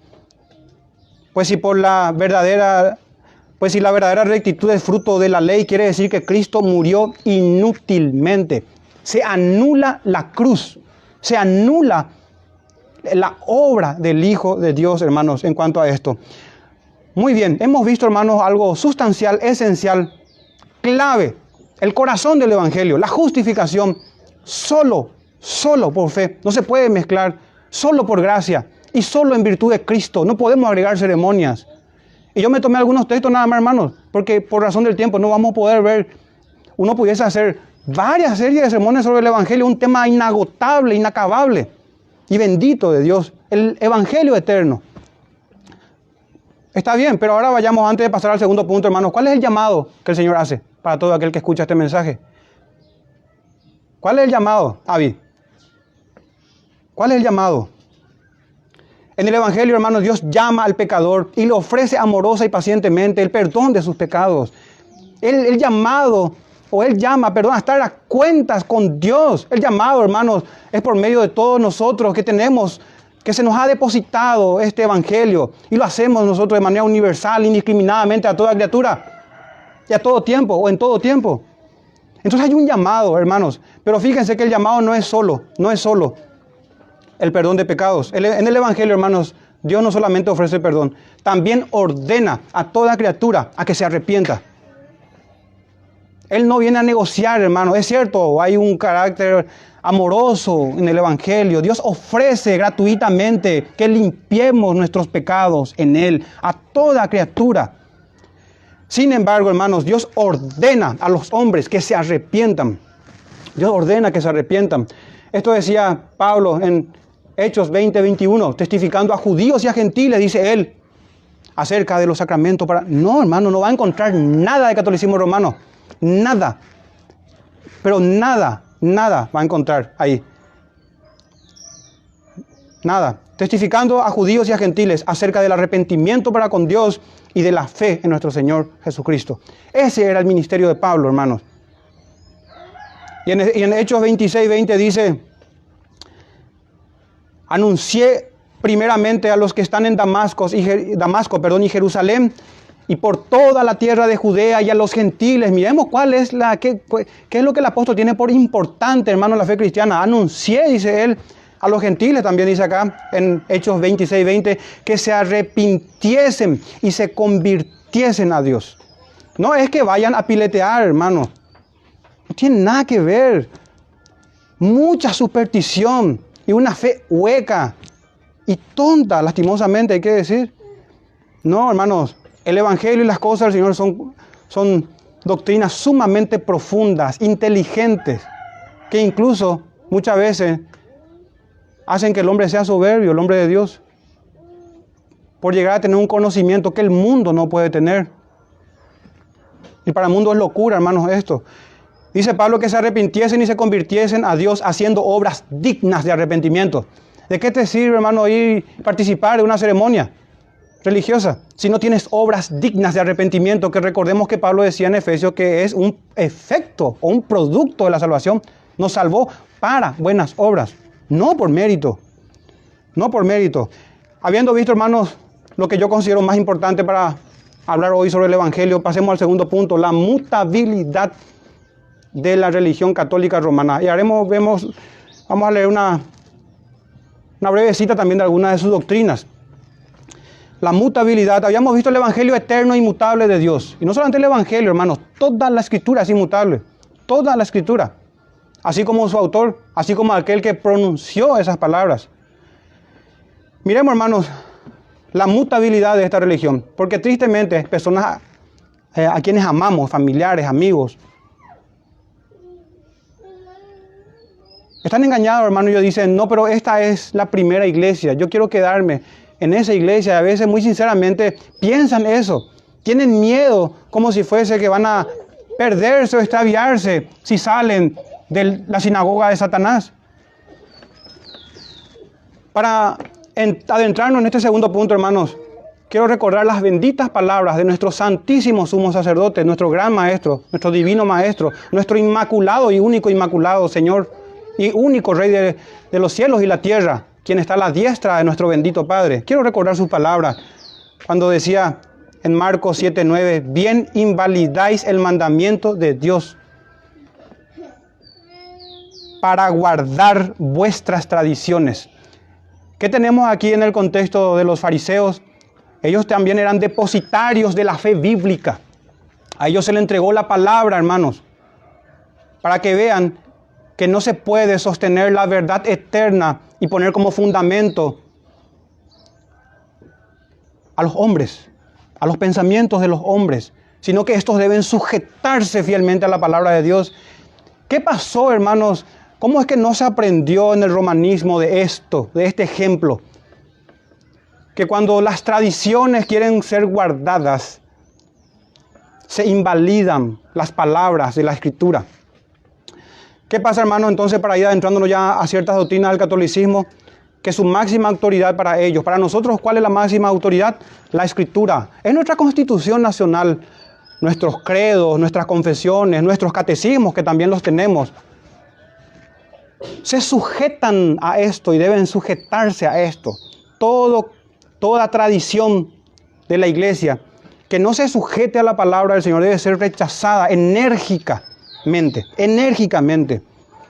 Pues si la verdadera rectitud es fruto de la ley, quiere decir que Cristo murió inútilmente. Se anula la cruz, se anula la obra del Hijo de Dios, hermanos, en cuanto a esto. Muy bien, hemos visto, hermanos, algo sustancial, esencial, clave, el corazón del Evangelio, la justificación, solo por fe. No se puede mezclar, solo por gracia y solo en virtud de Cristo. No podemos agregar ceremonias. Y yo me tomé algunos textos nada más, hermanos, porque por razón del tiempo no vamos a poder ver. Uno pudiese hacer varias series de sermones sobre el Evangelio, un tema inagotable, inacabable y bendito de Dios, el Evangelio eterno. Está bien, pero ahora vayamos, antes de pasar al segundo punto, hermanos, ¿cuál es el llamado que el Señor hace para todo aquel que escucha este mensaje? ¿Cuál es el llamado, Avi? ¿Cuál es el llamado? En el Evangelio, hermanos, Dios llama al pecador y le ofrece amorosa y pacientemente el perdón de sus pecados. El llamado, o Él llama, a estar a cuentas con Dios. El llamado, hermanos, es por medio de todos nosotros que se nos ha depositado este Evangelio. Y lo hacemos nosotros de manera universal, indiscriminadamente a toda criatura. Y a todo tiempo, o en todo tiempo. Entonces hay un llamado, hermanos. Pero fíjense que el llamado no es solo el perdón de pecados. En el Evangelio, hermanos, Dios no solamente ofrece perdón, también ordena a toda criatura a que se arrepienta. Él no viene a negociar, hermanos. Es cierto, hay un carácter amoroso en el Evangelio. Dios ofrece gratuitamente que limpiemos nuestros pecados en Él, a toda criatura. Sin embargo, hermanos, Dios ordena a los hombres que se arrepientan. Dios ordena que se arrepientan. Esto decía Pablo en Hechos 20:21, testificando a judíos y a gentiles, dice él, acerca de los sacramentos. No, hermano, no va a encontrar nada de catolicismo romano. Nada. Pero nada va a encontrar ahí. Nada. Testificando a judíos y a gentiles acerca del arrepentimiento para con Dios y de la fe en nuestro Señor Jesucristo. Ese era el ministerio de Pablo, hermanos. Y en Hechos 26:20 dice, anuncié primeramente a los que están en Damasco, y Jerusalén, y por toda la tierra de Judea y a los gentiles. Miremos qué es lo que el apóstol tiene por importante, hermano, la fe cristiana. Anuncié, dice él, a los gentiles, también dice acá en Hechos 26:20, que se arrepintiesen y se convirtiesen a Dios. No es que vayan a piletear, hermano. No tiene nada que ver. Mucha superstición y una fe hueca y tonta, lastimosamente, hay que decir. No, hermanos, el Evangelio y las cosas del Señor son doctrinas sumamente profundas, inteligentes, que incluso muchas veces hacen que el hombre sea soberbio, el hombre de Dios, por llegar a tener un conocimiento que el mundo no puede tener. Y para el mundo es locura, hermanos, esto. Dice Pablo que se arrepintiesen y se convirtiesen a Dios haciendo obras dignas de arrepentimiento. ¿De qué te sirve, hermano, ir a participar de una ceremonia religiosa si no tienes obras dignas de arrepentimiento? Que recordemos que Pablo decía en Efesios que es un efecto o un producto de la salvación. Nos salvó para buenas obras, no por mérito. No por mérito. Habiendo visto, hermanos, lo que yo considero más importante para hablar hoy sobre el Evangelio, pasemos al segundo punto, la mutabilidad de la religión católica romana. Y vamos a leer una breve cita también de algunas de sus doctrinas. La mutabilidad. Habíamos visto el Evangelio eterno e inmutable de Dios. Y no solamente el Evangelio, hermanos, toda la Escritura es inmutable. Toda la Escritura. Así como su autor, así como aquel que pronunció esas palabras. Miremos, hermanos, la mutabilidad de esta religión. Porque tristemente, personas a quienes amamos, familiares, amigos, están engañados, hermano, y ellos dicen, no, pero esta es la primera iglesia, yo quiero quedarme en esa iglesia. A veces, muy sinceramente, piensan eso. Tienen miedo, como si fuese que van a perderse o extraviarse si salen de la sinagoga de Satanás. Para adentrarnos en este segundo punto, hermanos, quiero recordar las benditas palabras de nuestro santísimo sumo sacerdote, nuestro gran maestro, nuestro divino maestro, nuestro inmaculado y único inmaculado Señor y único Rey de los cielos y la tierra, quien está a la diestra de nuestro bendito Padre. Quiero recordar sus palabras cuando decía en Marcos 7:9, bien invalidáis el mandamiento de Dios para guardar vuestras tradiciones. ¿Qué tenemos aquí en el contexto de los fariseos? Ellos también eran depositarios de la fe bíblica. A ellos se les entregó la palabra, hermanos, para que vean que no se puede sostener la verdad eterna y poner como fundamento a los hombres, a los pensamientos de los hombres, sino que estos deben sujetarse fielmente a la palabra de Dios. ¿Qué pasó, hermanos? ¿Cómo es que no se aprendió en el romanismo de este ejemplo? Que cuando las tradiciones quieren ser guardadas, se invalidan las palabras de la Escritura. ¿Qué pasa, hermano, entonces, para ir adentrándonos ya a ciertas doctrinas del catolicismo? Que su máxima autoridad para ellos. Para nosotros, ¿cuál es la máxima autoridad? La Escritura. Es nuestra Constitución Nacional, nuestros credos, nuestras confesiones, nuestros catecismos, que también los tenemos. Se sujetan a esto y deben sujetarse a esto. Toda tradición de la iglesia que no se sujete a la palabra del Señor debe ser rechazada enérgicamente,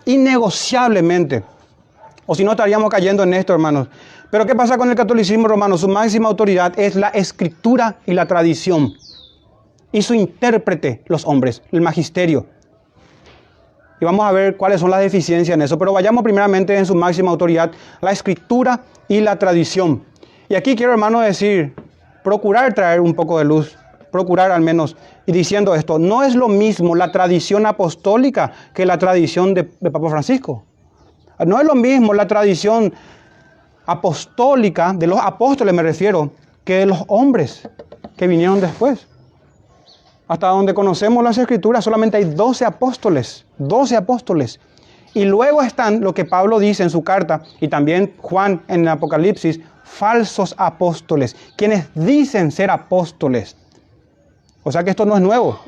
innegociablemente. O si no, estaríamos cayendo en esto, hermanos. Pero ¿qué pasa con el catolicismo romano? Su máxima autoridad es la Escritura y la tradición. Y su intérprete, los hombres, el magisterio. Y vamos a ver cuáles son las deficiencias en eso. Pero vayamos primeramente en su máxima autoridad, la Escritura y la tradición. Y aquí quiero, hermano, procurar traer un poco de luz, procurar al menos, y diciendo esto, no es lo mismo la tradición apostólica que la tradición de Papa Francisco. No es lo mismo la tradición apostólica, de los apóstoles me refiero, que de los hombres que vinieron después. Hasta donde conocemos las Escrituras, solamente hay 12 apóstoles. 12 apóstoles. Y luego están lo que Pablo dice en su carta, y también Juan en el Apocalipsis, falsos apóstoles, quienes dicen ser apóstoles. O sea que esto no es nuevo.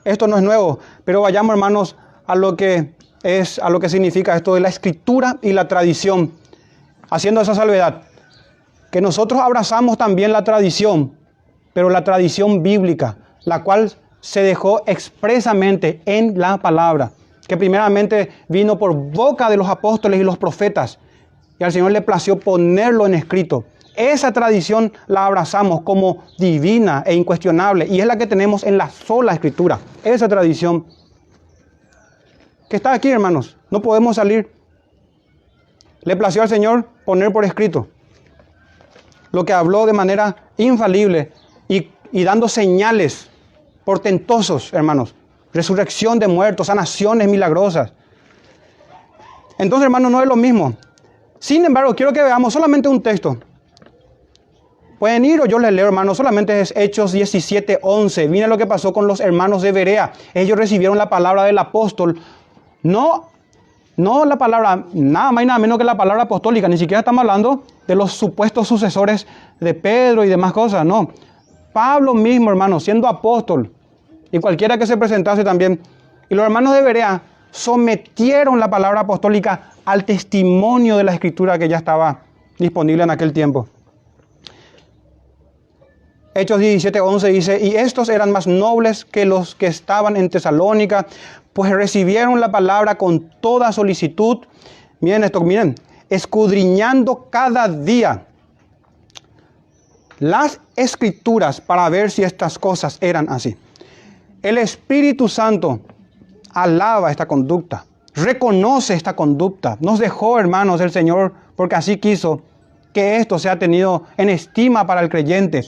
Esto no es nuevo. Pero vayamos, hermanos, a lo que significa esto de la escritura y la tradición, haciendo esa salvedad, que nosotros abrazamos también la tradición, pero la tradición bíblica, la cual se dejó expresamente en la palabra, que primeramente vino por boca de los apóstoles y los profetas, y al Señor le plació ponerlo en escrito. Esa tradición la abrazamos como divina e incuestionable, y es la que tenemos en la sola escritura. Esa tradición que está aquí, hermanos, no podemos salir. Le plació al Señor poner por escrito lo que habló de manera infalible y dando señales portentosos, hermanos. Resurrección de muertos, sanaciones milagrosas. Entonces, hermanos, no es lo mismo. Sin embargo, quiero que veamos solamente un texto. Pueden ir o yo les leo, hermanos. Solamente es Hechos 17:11. Miren lo que pasó con los hermanos de Berea. Ellos recibieron la palabra del apóstol. No la palabra, nada más y nada menos que la palabra apostólica. Ni siquiera estamos hablando de los supuestos sucesores de Pedro y demás cosas. No. Pablo mismo, hermanos, siendo apóstol. Y cualquiera que se presentase también. Y los hermanos de Berea sometieron la palabra apostólica al testimonio de la escritura que ya estaba disponible en aquel tiempo. Hechos 17:11 dice, y estos eran más nobles que los que estaban en Tesalónica, pues recibieron la palabra con toda solicitud. Miren esto, miren, escudriñando cada día las escrituras para ver si estas cosas eran así. El Espíritu Santo alaba esta conducta, reconoce esta conducta. Nos dejó, hermanos, el Señor, porque así quiso que esto sea tenido en estima para el creyente.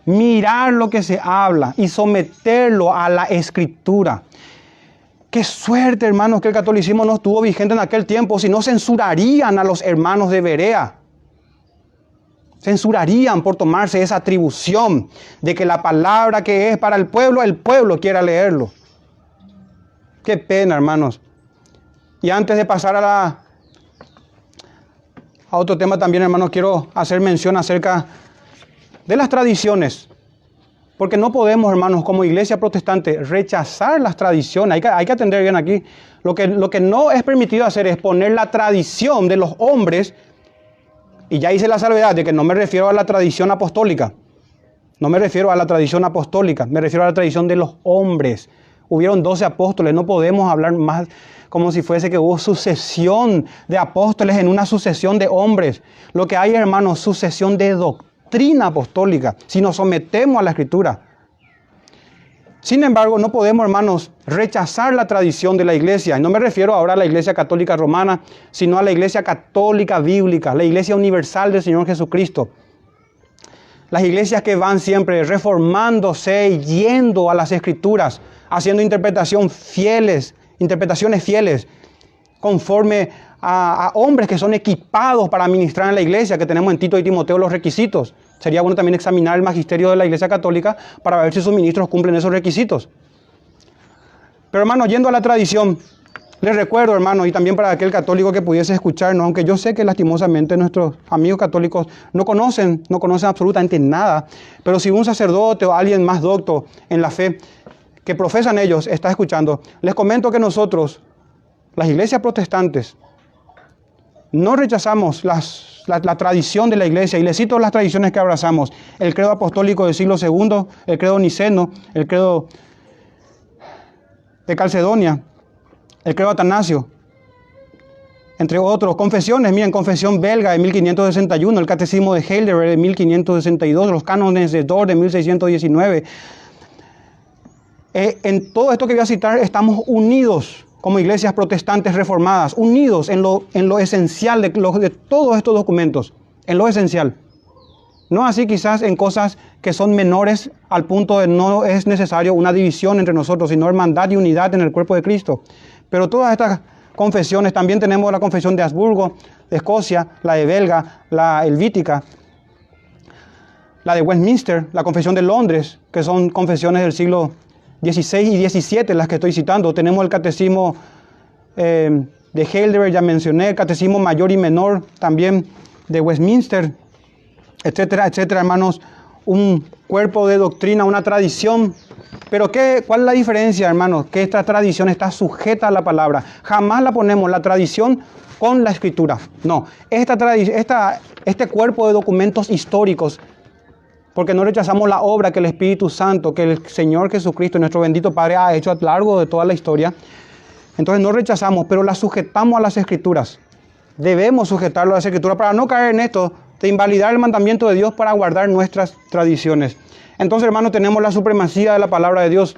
Mirar lo que se habla y someterlo a la escritura. Qué suerte, hermanos, que el catolicismo no estuvo vigente en aquel tiempo, si no censurarían a los hermanos de Berea. Censurarían por tomarse esa atribución de que la palabra que es para el pueblo quiera leerlo. Qué pena, hermanos. Y antes de pasar a otro tema también, hermanos, quiero hacer mención acerca de las tradiciones. Porque no podemos, hermanos, como iglesia protestante, rechazar las tradiciones. Hay que atender bien aquí. Lo que no es permitido hacer es poner la tradición de los hombres. Y ya hice la salvedad de que no me refiero a la tradición apostólica. No me refiero a la tradición apostólica. Me refiero a la tradición de los hombres. Hubieron 12 apóstoles. No podemos hablar más como si fuese que hubo sucesión de apóstoles en una sucesión de hombres. Lo que hay, hermanos, sucesión de doctrina apostólica, si nos sometemos a la escritura. Sin embargo, no podemos, hermanos, rechazar la tradición de la iglesia. Y no me refiero ahora a la iglesia católica romana, sino a la iglesia católica bíblica, la iglesia universal del Señor Jesucristo. Las iglesias que van siempre reformándose y yendo a las escrituras, haciendo interpretaciones fieles, conforme a hombres que son equipados para ministrar en la iglesia, que tenemos en Tito y Timoteo los requisitos. Sería bueno también examinar el magisterio de la iglesia católica para ver si sus ministros cumplen esos requisitos. Pero, hermano, yendo a la tradición, les recuerdo, hermano, y también para aquel católico que pudiese escucharnos, aunque yo sé que lastimosamente nuestros amigos católicos no conocen absolutamente nada, pero si un sacerdote o alguien más docto en la fe que profesan ellos está escuchando, les comento que nosotros, las iglesias protestantes, no rechazamos la tradición de la iglesia, y les cito las tradiciones que abrazamos: el credo apostólico del siglo II, el credo niceno, el credo de Calcedonia, el credo atanasio, entre otros. Confesiones, miren, confesión belga de 1561, el catecismo de Heidelberg de 1562, los cánones de Dort de 1619. En todo esto que voy a citar estamos unidos como iglesias protestantes reformadas, unidos en lo esencial de todos estos documentos, en lo esencial. No así quizás en cosas que son menores al punto de no es necesario una división entre nosotros, sino hermandad y unidad en el cuerpo de Cristo. Pero todas estas confesiones, también tenemos la confesión de Habsburgo, de Escocia, la de Belga, la helvítica, la de Westminster, la confesión de Londres, que son confesiones del siglo XVI y XVII, las que estoy citando. Tenemos el catecismo de Heidelberg, ya mencioné, el catecismo mayor y menor también de Westminster, etcétera, etcétera, hermanos. Un cuerpo de doctrina, una tradición Pero ¿cuál es la diferencia, hermanos? Que esta tradición está sujeta a la palabra. Jamás la ponemos la tradición con la escritura. No, este cuerpo de documentos históricos, porque no rechazamos la obra que el Espíritu Santo, que el Señor Jesucristo, nuestro bendito Padre, ha hecho a lo largo de toda la historia. Entonces no rechazamos, pero la sujetamos a las escrituras. Debemos sujetarlo a las escrituras para no caer en esto de invalidar el mandamiento de Dios para guardar nuestras tradiciones. Entonces, hermanos, tenemos la supremacía de la palabra de Dios.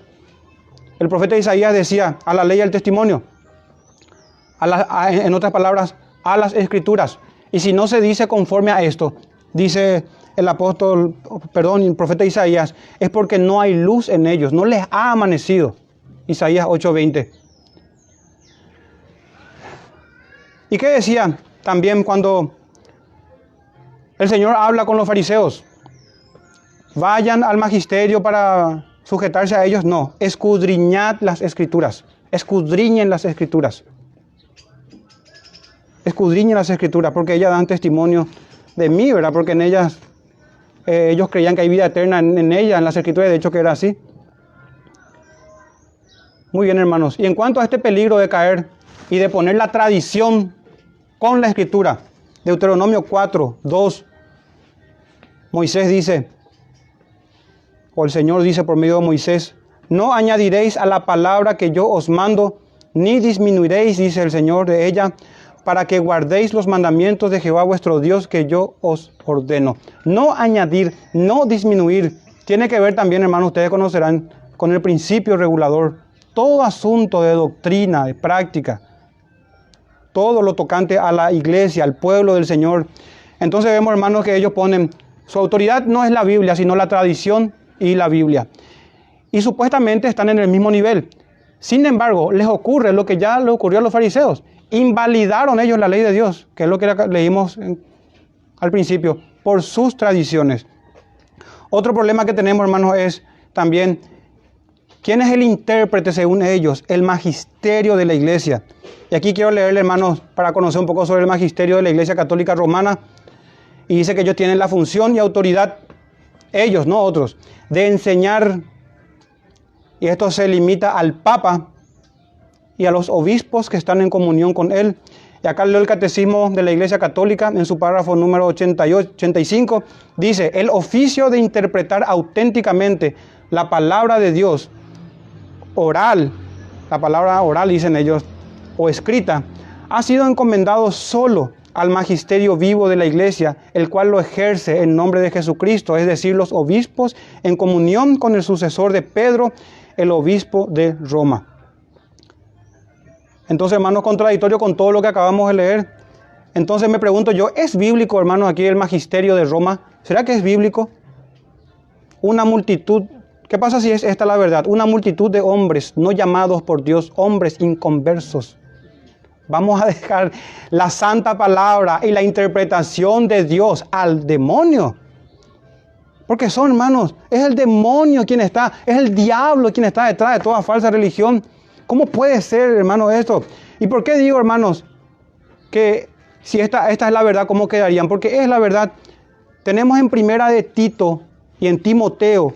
El profeta Isaías decía, a la ley y al testimonio. En otras palabras, a las escrituras. Y si no se dice conforme a esto, dice el profeta Isaías, es porque no hay luz en ellos, no les ha amanecido. Isaías 8:20. ¿Y qué decía también cuando el Señor habla con los fariseos? Vayan al magisterio para sujetarse a ellos. No, escudriñad las escrituras. Escudriñen las escrituras. Escudriñen las escrituras, porque ellas dan testimonio de mí, ¿verdad? Porque en ellas, ellos creían que hay vida eterna en ellas, en las escrituras, de hecho que era así. Muy bien, hermanos. Y en cuanto a este peligro de caer y de poner la tradición con la escritura, Deuteronomio 4:2, Moisés dice, o el Señor dice por medio de Moisés, no añadiréis a la palabra que yo os mando, ni disminuiréis, dice el Señor, de ella, para que guardéis los mandamientos de Jehová vuestro Dios que yo os ordeno. No añadir, no disminuir. Tiene que ver también, hermanos, ustedes conocerán, con el principio regulador. Todo asunto de doctrina, de práctica, todo lo tocante a la iglesia, al pueblo del Señor. Entonces vemos, hermanos, que ellos ponen, su autoridad no es la Biblia, sino la tradición y la Biblia. Y supuestamente están en el mismo nivel. Sin embargo, les ocurre lo que ya le ocurrió a los fariseos. Invalidaron ellos la ley de Dios, que es lo que leímos al principio, por sus tradiciones. Otro problema que tenemos, hermanos, es también, ¿quién es el intérprete según ellos? El magisterio de la iglesia. Y aquí quiero leerle, hermanos, para conocer un poco sobre el magisterio de la Iglesia Católica Romana. Y dice que ellos tienen la función y autoridad, ellos, no otros, de enseñar, y esto se limita al Papa y a los obispos que están en comunión con él. Y acá leo el Catecismo de la Iglesia Católica, en su párrafo número 85, dice, el oficio de interpretar auténticamente la palabra de Dios, oral, la palabra oral dicen ellos, o escrita, ha sido encomendado solo al magisterio vivo de la Iglesia, el cual lo ejerce en nombre de Jesucristo, es decir, los obispos en comunión con el sucesor de Pedro, el obispo de Roma. Entonces, hermanos, contradictorio con todo lo que acabamos de leer. Entonces me pregunto yo, ¿es bíblico, hermanos, aquí el magisterio de Roma? ¿Será que es bíblico? Una multitud, ¿qué pasa si es esta la verdad? Una multitud de hombres no llamados por Dios, hombres inconversos. Vamos a dejar la santa palabra y la interpretación de Dios al demonio. Porque son, hermanos, es el demonio quien está, es el diablo quien está detrás de toda falsa religión. ¿Cómo puede ser, hermano, esto? ¿Y por qué digo, hermanos, que si esta es la verdad, cómo quedarían? Porque es la verdad. Tenemos en Primera de Tito y en Timoteo,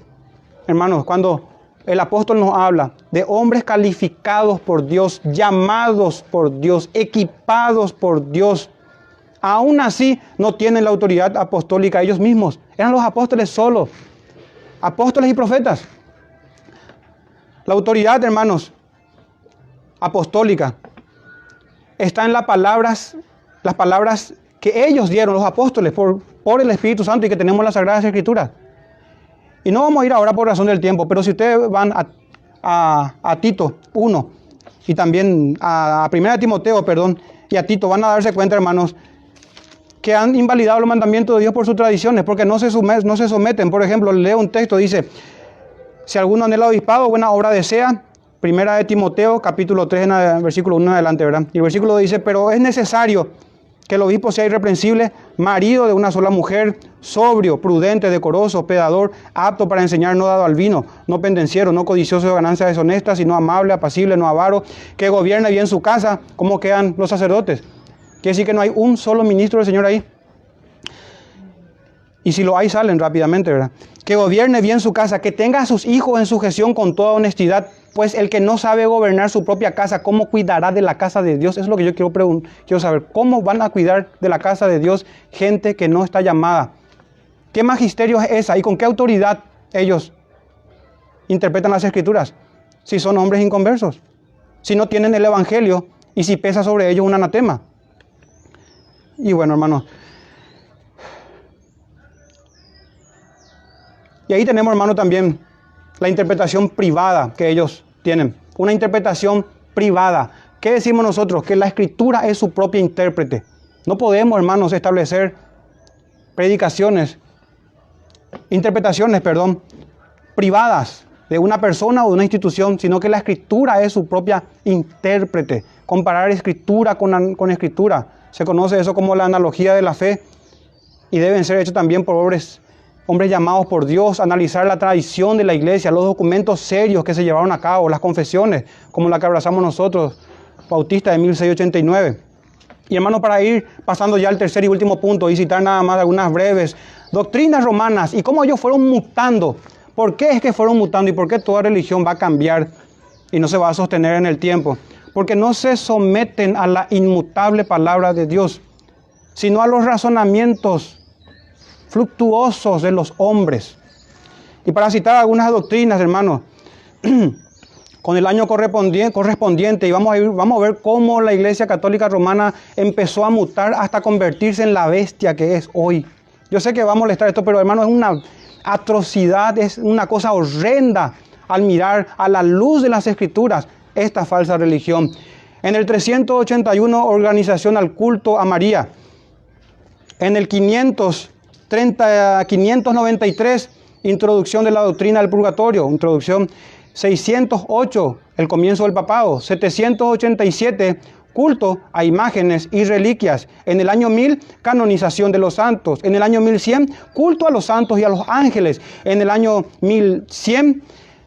hermanos, cuando el apóstol nos habla de hombres calificados por Dios, llamados por Dios, equipados por Dios. Aún así no tienen la autoridad apostólica ellos mismos. Eran los apóstoles solos, apóstoles y profetas. La autoridad, hermanos, apostólica está en las palabras que ellos dieron, los apóstoles, por el Espíritu Santo y que tenemos en las Sagradas Escrituras. Y no vamos a ir ahora por razón del tiempo, pero si ustedes van a Tito 1 y también a 1 Timoteo, y a Tito, van a darse cuenta, hermanos, que han invalidado los mandamientos de Dios por sus tradiciones, porque no se someten. Por ejemplo, leo un texto, dice, si alguno anhela obispado, buena obra desea. 1 Timoteo, capítulo 3, versículo 1 en adelante, ¿verdad? Y el versículo dice, pero es necesario que el obispo sea irreprensible, marido de una sola mujer, sobrio, prudente, decoroso, hospedador, apto para enseñar, no dado al vino, no pendenciero, no codicioso de ganancias deshonestas, sino amable, apacible, no avaro, que gobierne bien su casa, como quedan los sacerdotes. Quiere decir que no hay un solo ministro del Señor ahí. Y si lo hay, salen rápidamente, ¿verdad? que gobierne bien su casa, que tenga a sus hijos en sujeción con toda honestidad, pues el que no sabe gobernar su propia casa, ¿cómo cuidará de la casa de Dios? Eso es lo que yo quiero saber. ¿Cómo van a cuidar de la casa de Dios gente que no está llamada? ¿Qué magisterio es esa? ¿Y con qué autoridad ellos interpretan las Escrituras? Si son hombres inconversos, si no tienen el Evangelio y si pesa sobre ellos un anatema. Y bueno, hermanos, y ahí tenemos, hermano, también la interpretación privada que ellos tienen. Una interpretación privada. ¿Qué decimos nosotros? Que la Escritura es su propia intérprete. No podemos, hermanos, establecer interpretaciones, privadas de una persona o de una institución, sino que la Escritura es su propia intérprete. Comparar Escritura con Escritura. Se conoce eso como la analogía de la fe y deben ser hechos también por hombres llamados por Dios, analizar la tradición de la iglesia, los documentos serios que se llevaron a cabo, las confesiones, como la que abrazamos nosotros, Bautista de 1689. Y hermano, para ir pasando ya al tercer y último punto y citar nada más algunas breves doctrinas romanas y cómo ellos fueron mutando. ¿Por qué es que fueron mutando y por qué toda religión va a cambiar y no se va a sostener en el tiempo? Porque no se someten a la inmutable palabra de Dios, sino a los razonamientos fluctuosos de los hombres. Y para citar algunas doctrinas, hermanos, con el año correspondiente, y vamos a ver cómo la Iglesia Católica Romana empezó a mutar hasta convertirse en la bestia que es hoy. Yo sé que va a molestar esto, pero hermanos, es una atrocidad, es una cosa horrenda al mirar a la luz de las Escrituras esta falsa religión. En el 381, organización al culto a María. En el 593, introducción de la doctrina del purgatorio. Introducción 608, el comienzo del papado. 787, culto a imágenes y reliquias. En el año 1000, canonización de los santos. En el año 1100, culto a los santos y a los ángeles. En el año 1100,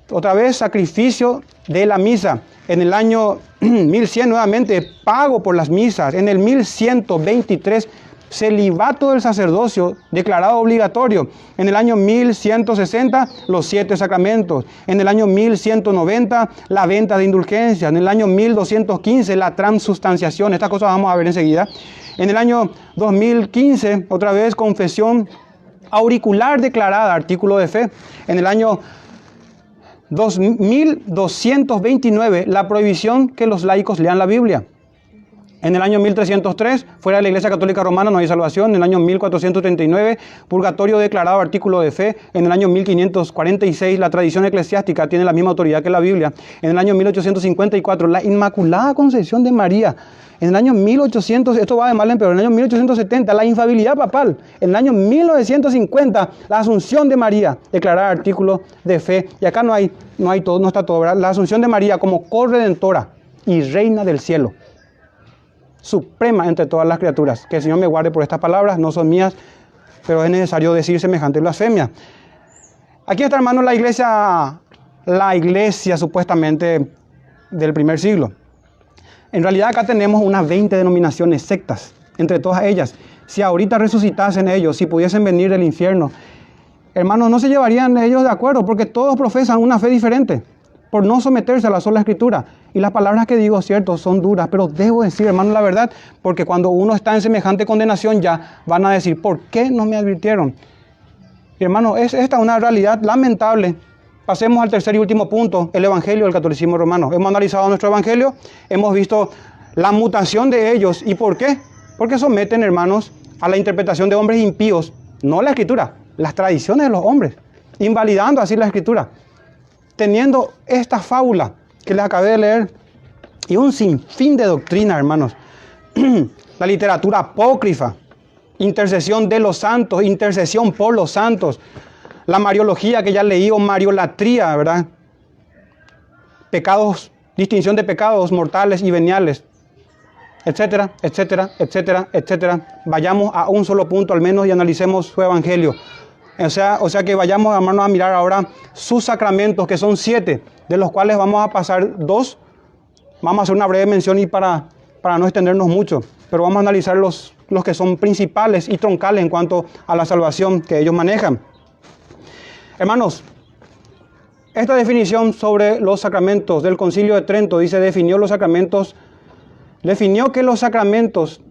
otra vez, sacrificio de la misa. En el año 1100, nuevamente, pago por las misas. En el 1123, celibato del sacerdocio declarado obligatorio. En el año 1160, los 7 sacramentos. En el año 1190, la venta de indulgencias. En el año 1215, la transustanciación. Estas cosas vamos a ver enseguida. En el año 2015, otra vez, confesión auricular declarada, artículo de fe. En el año 2229, la prohibición que los laicos lean la Biblia. En el año 1303, fuera de la Iglesia Católica Romana no hay salvación. En el año 1439, purgatorio declarado artículo de fe. En el año 1546, la tradición eclesiástica tiene la misma autoridad que la Biblia. En el año 1854, la Inmaculada Concepción de María. En el año 1800, esto va de mal en peor, en el año 1870, la infabilidad papal. En el año 1950, la Asunción de María, declarada artículo de fe. Y acá no está todo, ¿verdad? La Asunción de María como corredentora y reina del cielo, suprema entre todas las criaturas. Que el Señor me guarde por estas palabras, no son mías, pero es necesario decir semejante blasfemia. Aquí está, hermano, la iglesia supuestamente del primer siglo. En realidad acá tenemos unas 20 denominaciones sectas, entre todas ellas. Si ahorita resucitasen ellos, si pudiesen venir del infierno, hermanos, no se llevarían ellos de acuerdo, porque todos profesan una fe diferente, por no someterse a la sola Escritura. Y las palabras que digo, cierto, son duras, pero debo decir, hermano, la verdad, porque cuando uno está en semejante condenación ya van a decir, ¿por qué no me advirtieron? Y hermano, esta es una realidad lamentable. Pasemos al tercer y último punto, el Evangelio del catolicismo romano. Hemos analizado nuestro Evangelio, hemos visto la mutación de ellos. ¿Y por qué? Porque someten, hermanos, a la interpretación de hombres impíos, no la Escritura, las tradiciones de los hombres, invalidando así la Escritura. Teniendo esta fábula que les acabé de leer y un sinfín de doctrina, hermanos. La literatura apócrifa, intercesión de los santos, intercesión por los santos, la mariología que ya leí, o mariolatría, ¿verdad? Pecados, distinción de pecados mortales y veniales, etcétera, etcétera, etcétera, etcétera. Vayamos a un solo punto al menos y analicemos su evangelio. O sea que vayamos, hermanos, a mirar ahora sus sacramentos, que son 7, de los cuales vamos a pasar 2. Vamos a hacer una breve mención y para no extendernos mucho, pero vamos a analizar los que son principales y troncales en cuanto a la salvación que ellos manejan. Hermanos, esta definición sobre los sacramentos del Concilio de Trento dice, definió que los sacramentos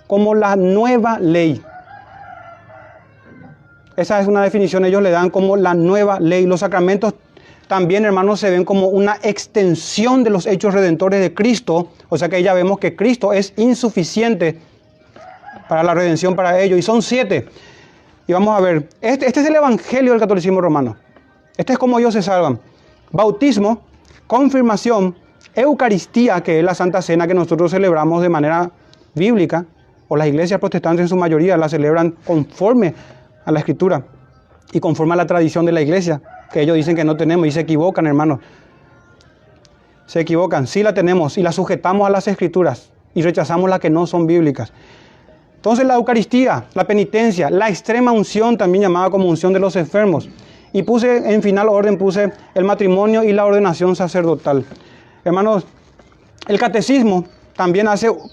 como la nueva ley. Esa es una definición, ellos le dan como la nueva ley. Los sacramentos también, hermanos, se ven como una extensión de los hechos redentores de Cristo. O sea que ya vemos que Cristo es insuficiente para la redención para ellos. Y son 7. Y vamos a ver, este es el evangelio del catolicismo romano. Este es como ellos se salvan. Bautismo, confirmación, Eucaristía, que es la Santa Cena que nosotros celebramos de manera bíblica, o las iglesias protestantes en su mayoría la celebran conforme a la Escritura y conforme a la tradición de la iglesia, que ellos dicen que no tenemos y se equivocan, hermanos. Se equivocan, sí la tenemos y la sujetamos a las Escrituras y rechazamos las que no son bíblicas. Entonces la Eucaristía, la penitencia, la extrema unción, también llamada como unción de los enfermos. Y puse en final orden, puse el matrimonio y la ordenación sacerdotal. Hermanos, el catecismo también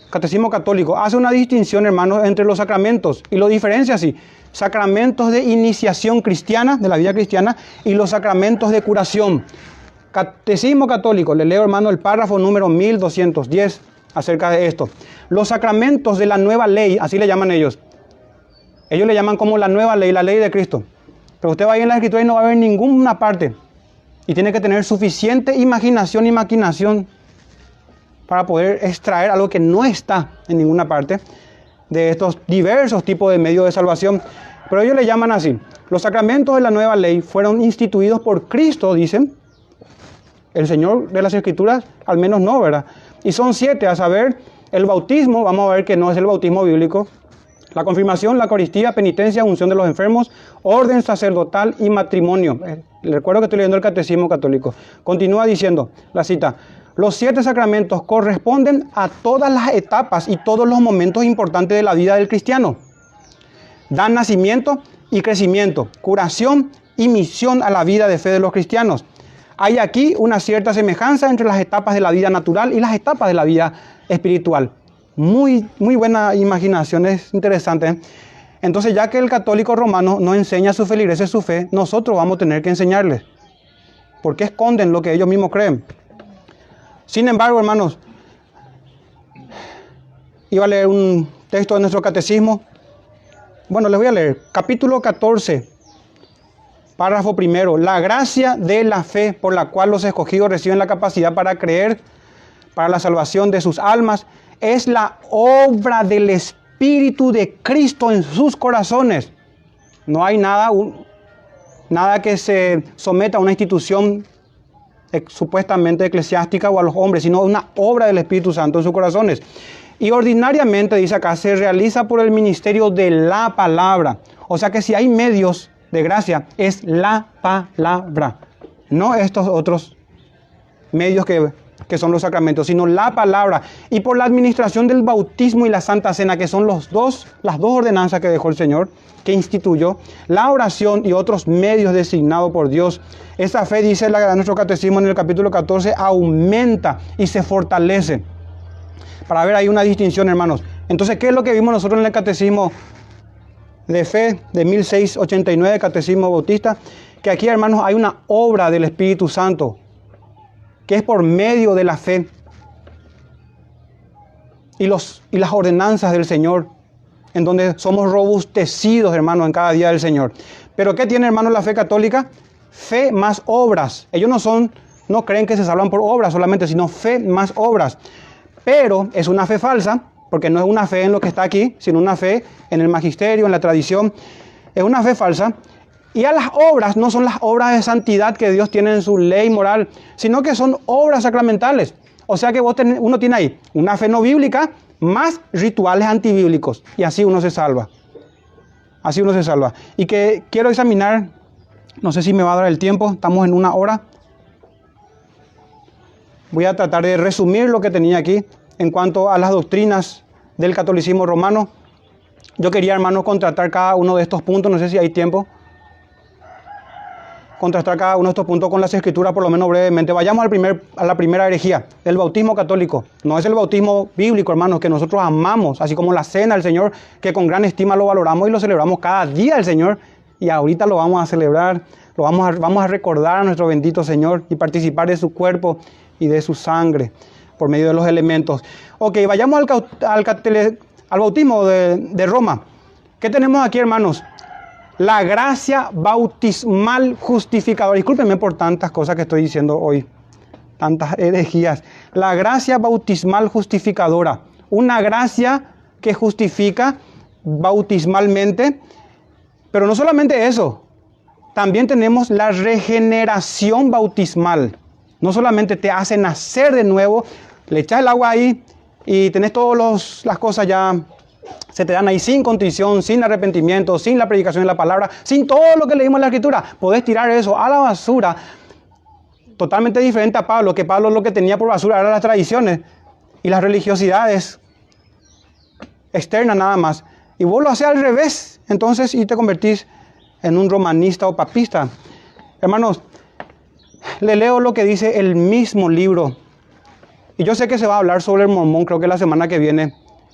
catecismo católico, hace una distinción, hermanos, entre los sacramentos y lo diferencia así. Sacramentos de iniciación cristiana, de la vida cristiana, y los sacramentos de curación. Catecismo católico, le leo, hermano, el párrafo número 1210 acerca de esto. Los sacramentos de la nueva ley, así le llaman ellos. Ellos le llaman como la nueva ley, la ley de Cristo. Pero usted va a ir en la Escritura y no va a ver ninguna parte. Y tiene que tener suficiente imaginación y maquinación para poder extraer algo que no está en ninguna parte de estos diversos tipos de medios de salvación. Pero ellos le llaman así. Los sacramentos de la nueva ley fueron instituidos por Cristo, dicen. El Señor de las Escrituras, al menos no, ¿verdad? Y son 7, a saber, el bautismo, vamos a ver que no es el bautismo bíblico. La confirmación, la Eucaristía, penitencia, unción de los enfermos, orden sacerdotal y matrimonio. Recuerdo que estoy leyendo el Catecismo Católico. Continúa diciendo la cita. Los 7 sacramentos corresponden a todas las etapas y todos los momentos importantes de la vida del cristiano. Dan nacimiento y crecimiento, curación y misión a la vida de fe de los cristianos. Hay aquí una cierta semejanza entre las etapas de la vida natural y las etapas de la vida espiritual. Muy buena imaginación, es interesante, ¿eh? Entonces, ya que el católico romano no enseña a sus feligreses su fe, nosotros vamos a tener que enseñarles. Porque esconden lo que ellos mismos creen. Sin embargo, hermanos, iba a leer un texto de nuestro catecismo. Bueno, les voy a leer. Capítulo 14, párrafo primero. La gracia de la fe por la cual los escogidos reciben la capacidad para creer para la salvación de sus almas es la obra del Espíritu de Cristo en sus corazones. No hay nada que se someta a una institución supuestamente eclesiástica o a los hombres, sino una obra del Espíritu Santo en sus corazones. Y ordinariamente, dice acá, se realiza por el ministerio de la palabra. O sea que si hay medios de gracia, es la palabra, no estos otros medios que son los sacramentos, sino la palabra. Y por la administración del bautismo y la Santa Cena, que son las dos ordenanzas que dejó el Señor, que instituyó, la oración y otros medios designados por Dios. Esa fe, dice nuestro catecismo en el capítulo 14, aumenta y se fortalece. Para ver, hay una distinción, hermanos. Entonces, ¿qué es lo que vimos nosotros en el catecismo de fe de 1689, catecismo bautista? Que aquí, hermanos, hay una obra del Espíritu Santo, que es por medio de la fe y las ordenanzas del Señor, en donde somos robustecidos, hermanos, en cada día del Señor. Pero ¿qué tiene, hermanos, la fe católica? Fe más obras. Ellos no creen que se salvan por obras solamente, sino fe más obras. Pero es una fe falsa, porque no es una fe en lo que está aquí, sino una fe en el magisterio, en la tradición. Es una fe falsa. Y a las obras no son las obras de santidad que Dios tiene en su ley moral, sino que son obras sacramentales. O sea que uno tiene ahí una fe no bíblica más rituales antibíblicos. Y así uno se salva. Así uno se salva. Y que quiero examinar, no sé si me va a dar el tiempo, estamos en 1 hora. Voy a tratar de resumir lo que tenía aquí en cuanto a las doctrinas del catolicismo romano. Yo quería, hermanos, contrastar cada uno de estos puntos, no sé si hay tiempo. Contrastar cada uno de estos puntos con las Escrituras, por lo menos brevemente. Vayamos a la primera herejía, el bautismo católico. No es el bautismo bíblico, hermanos, que nosotros amamos, así como la cena del Señor, que con gran estima lo valoramos y lo celebramos cada día del Señor. y ahorita lo vamos a celebrar, vamos a recordar a nuestro bendito Señor y participar de su cuerpo y de su sangre por medio de los elementos. Ok, vayamos al bautismo de Roma. ¿Qué tenemos aquí, hermanos? La gracia bautismal justificadora. Discúlpenme por tantas cosas que estoy diciendo hoy, tantas herejías. La gracia bautismal justificadora. Una gracia que justifica bautismalmente. Pero no solamente eso. También tenemos la regeneración bautismal. No solamente te hace nacer de nuevo, le echas el agua ahí y tenés todas las cosas ya, se te dan ahí sin contrición, sin arrepentimiento, sin la predicación de la palabra, sin todo lo que leímos en la Escritura. Podés tirar eso a la basura. Totalmente diferente a Pablo, que Pablo lo que tenía por basura eran las tradiciones y las religiosidades externas nada más. Y vos lo haces al revés, entonces, y te convertís en un romanista o papista. Hermanos, le leo lo que dice el mismo libro. Y yo sé que se va a hablar sobre el mormón, creo que la semana que viene.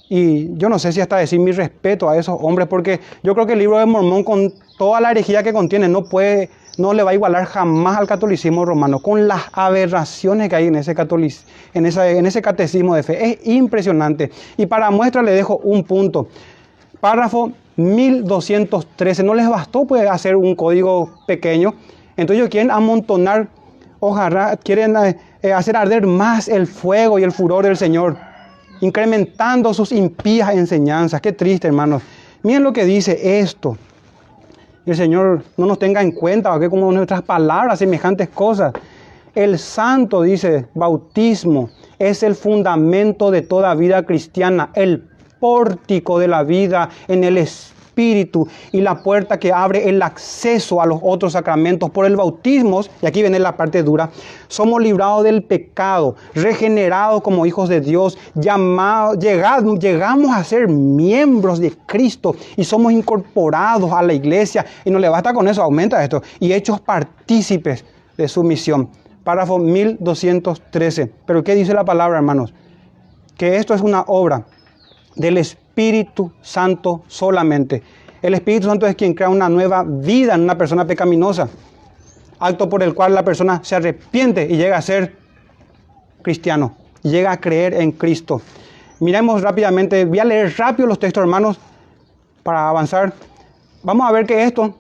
Y yo no sé si hasta decir mi respeto a esos hombres, porque yo creo que el libro de Mormón, con toda la herejía que contiene, no le va a igualar jamás al catolicismo romano, con las aberraciones que hay en ese catecismo de fe. Es impresionante. Y para muestra le dejo un punto. Párrafo 1213. No les bastó pues hacer un código pequeño. Entonces ellos quieren amontonar hojarasca, quieren hacer arder más el fuego y el furor del Señor, incrementando sus impías enseñanzas. Qué triste, hermanos. Miren lo que dice esto. El Señor no nos tenga en cuenta, que como nuestras palabras, semejantes cosas. El santo, dice, bautismo es el fundamento de toda vida cristiana, el pórtico de la vida en el Espíritu y la puerta que abre el acceso a los otros sacramentos. Por el bautismo, y aquí viene la parte dura, somos librados del pecado, regenerados como hijos de Dios, llegamos a ser miembros de Cristo y somos incorporados a la iglesia. Y no le basta con eso, aumenta esto, y hechos partícipes de su misión. Párrafo 1213. Pero ¿qué dice la palabra, hermanos? Que esto es una obra del Espíritu Santo solamente. El Espíritu Santo es quien crea una nueva vida en una persona pecaminosa, acto por el cual la persona se arrepiente y llega a ser cristiano, llega a creer en Cristo. Miremos rápidamente, voy a leer rápido los textos, hermanos, para avanzar. Vamos a ver que esto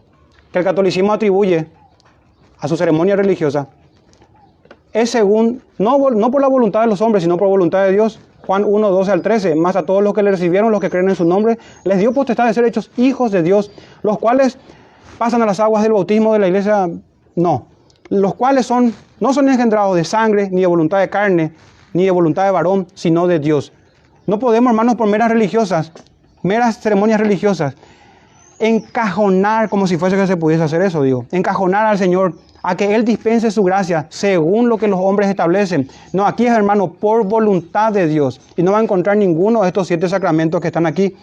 que el catolicismo atribuye a su ceremonia religiosa es según, no por la voluntad de los hombres, sino por voluntad de Dios. Juan 1, 12 al 13, más a todos los que le recibieron, los que creen en su nombre, les dio potestad de ser hechos hijos de Dios, los cuales pasan a las aguas del bautismo de la iglesia, no, los cuales no son engendrados de sangre, ni de voluntad de carne, ni de voluntad de varón, sino de Dios. No podemos, hermanos, por meras ceremonias religiosas, encajonar, como si fuese que se pudiese hacer eso, encajonar al Señor, a que Él dispense su gracia según lo que los hombres establecen. No, aquí es, hermano, por voluntad de Dios. Y no va a encontrar ninguno de estos 7 sacramentos que están aquí.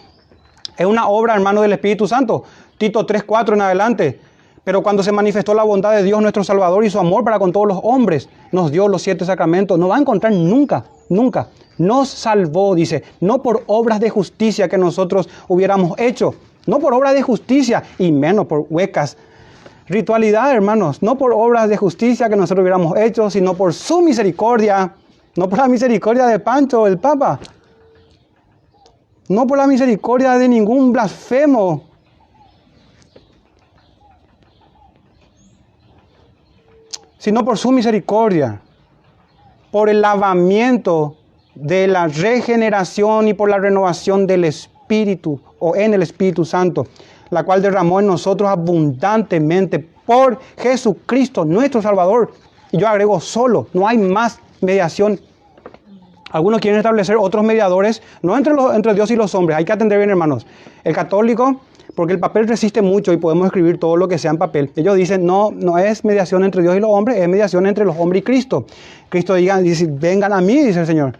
Es una obra, hermano, del Espíritu Santo. Tito 3:4 en adelante. Pero cuando se manifestó la bondad de Dios nuestro Salvador y su amor para con todos los hombres, nos dio los 7 sacramentos. No va a encontrar nunca. Nos salvó, dice, no por obras de justicia que nosotros hubiéramos hecho. No por obras de justicia y menos por huecas ritualidad, hermanos, no por obras de justicia que nosotros hubiéramos hecho, sino por su misericordia, no por la misericordia de Pancho, el Papa, no por la misericordia de ningún blasfemo, sino por su misericordia, por el lavamiento de la regeneración y por la renovación del Espíritu o en el Espíritu Santo, la cual derramó en nosotros abundantemente por Jesucristo, nuestro Salvador. Y yo agrego solo, no hay más mediación. Algunos quieren establecer otros mediadores, no entre Dios y los hombres. Hay que atender bien, hermanos. El católico, porque el papel resiste mucho y podemos escribir todo lo que sea en papel. Ellos dicen, no es mediación entre Dios y los hombres, es mediación entre los hombres y Cristo. Cristo dice, vengan a mí, dice el Señor.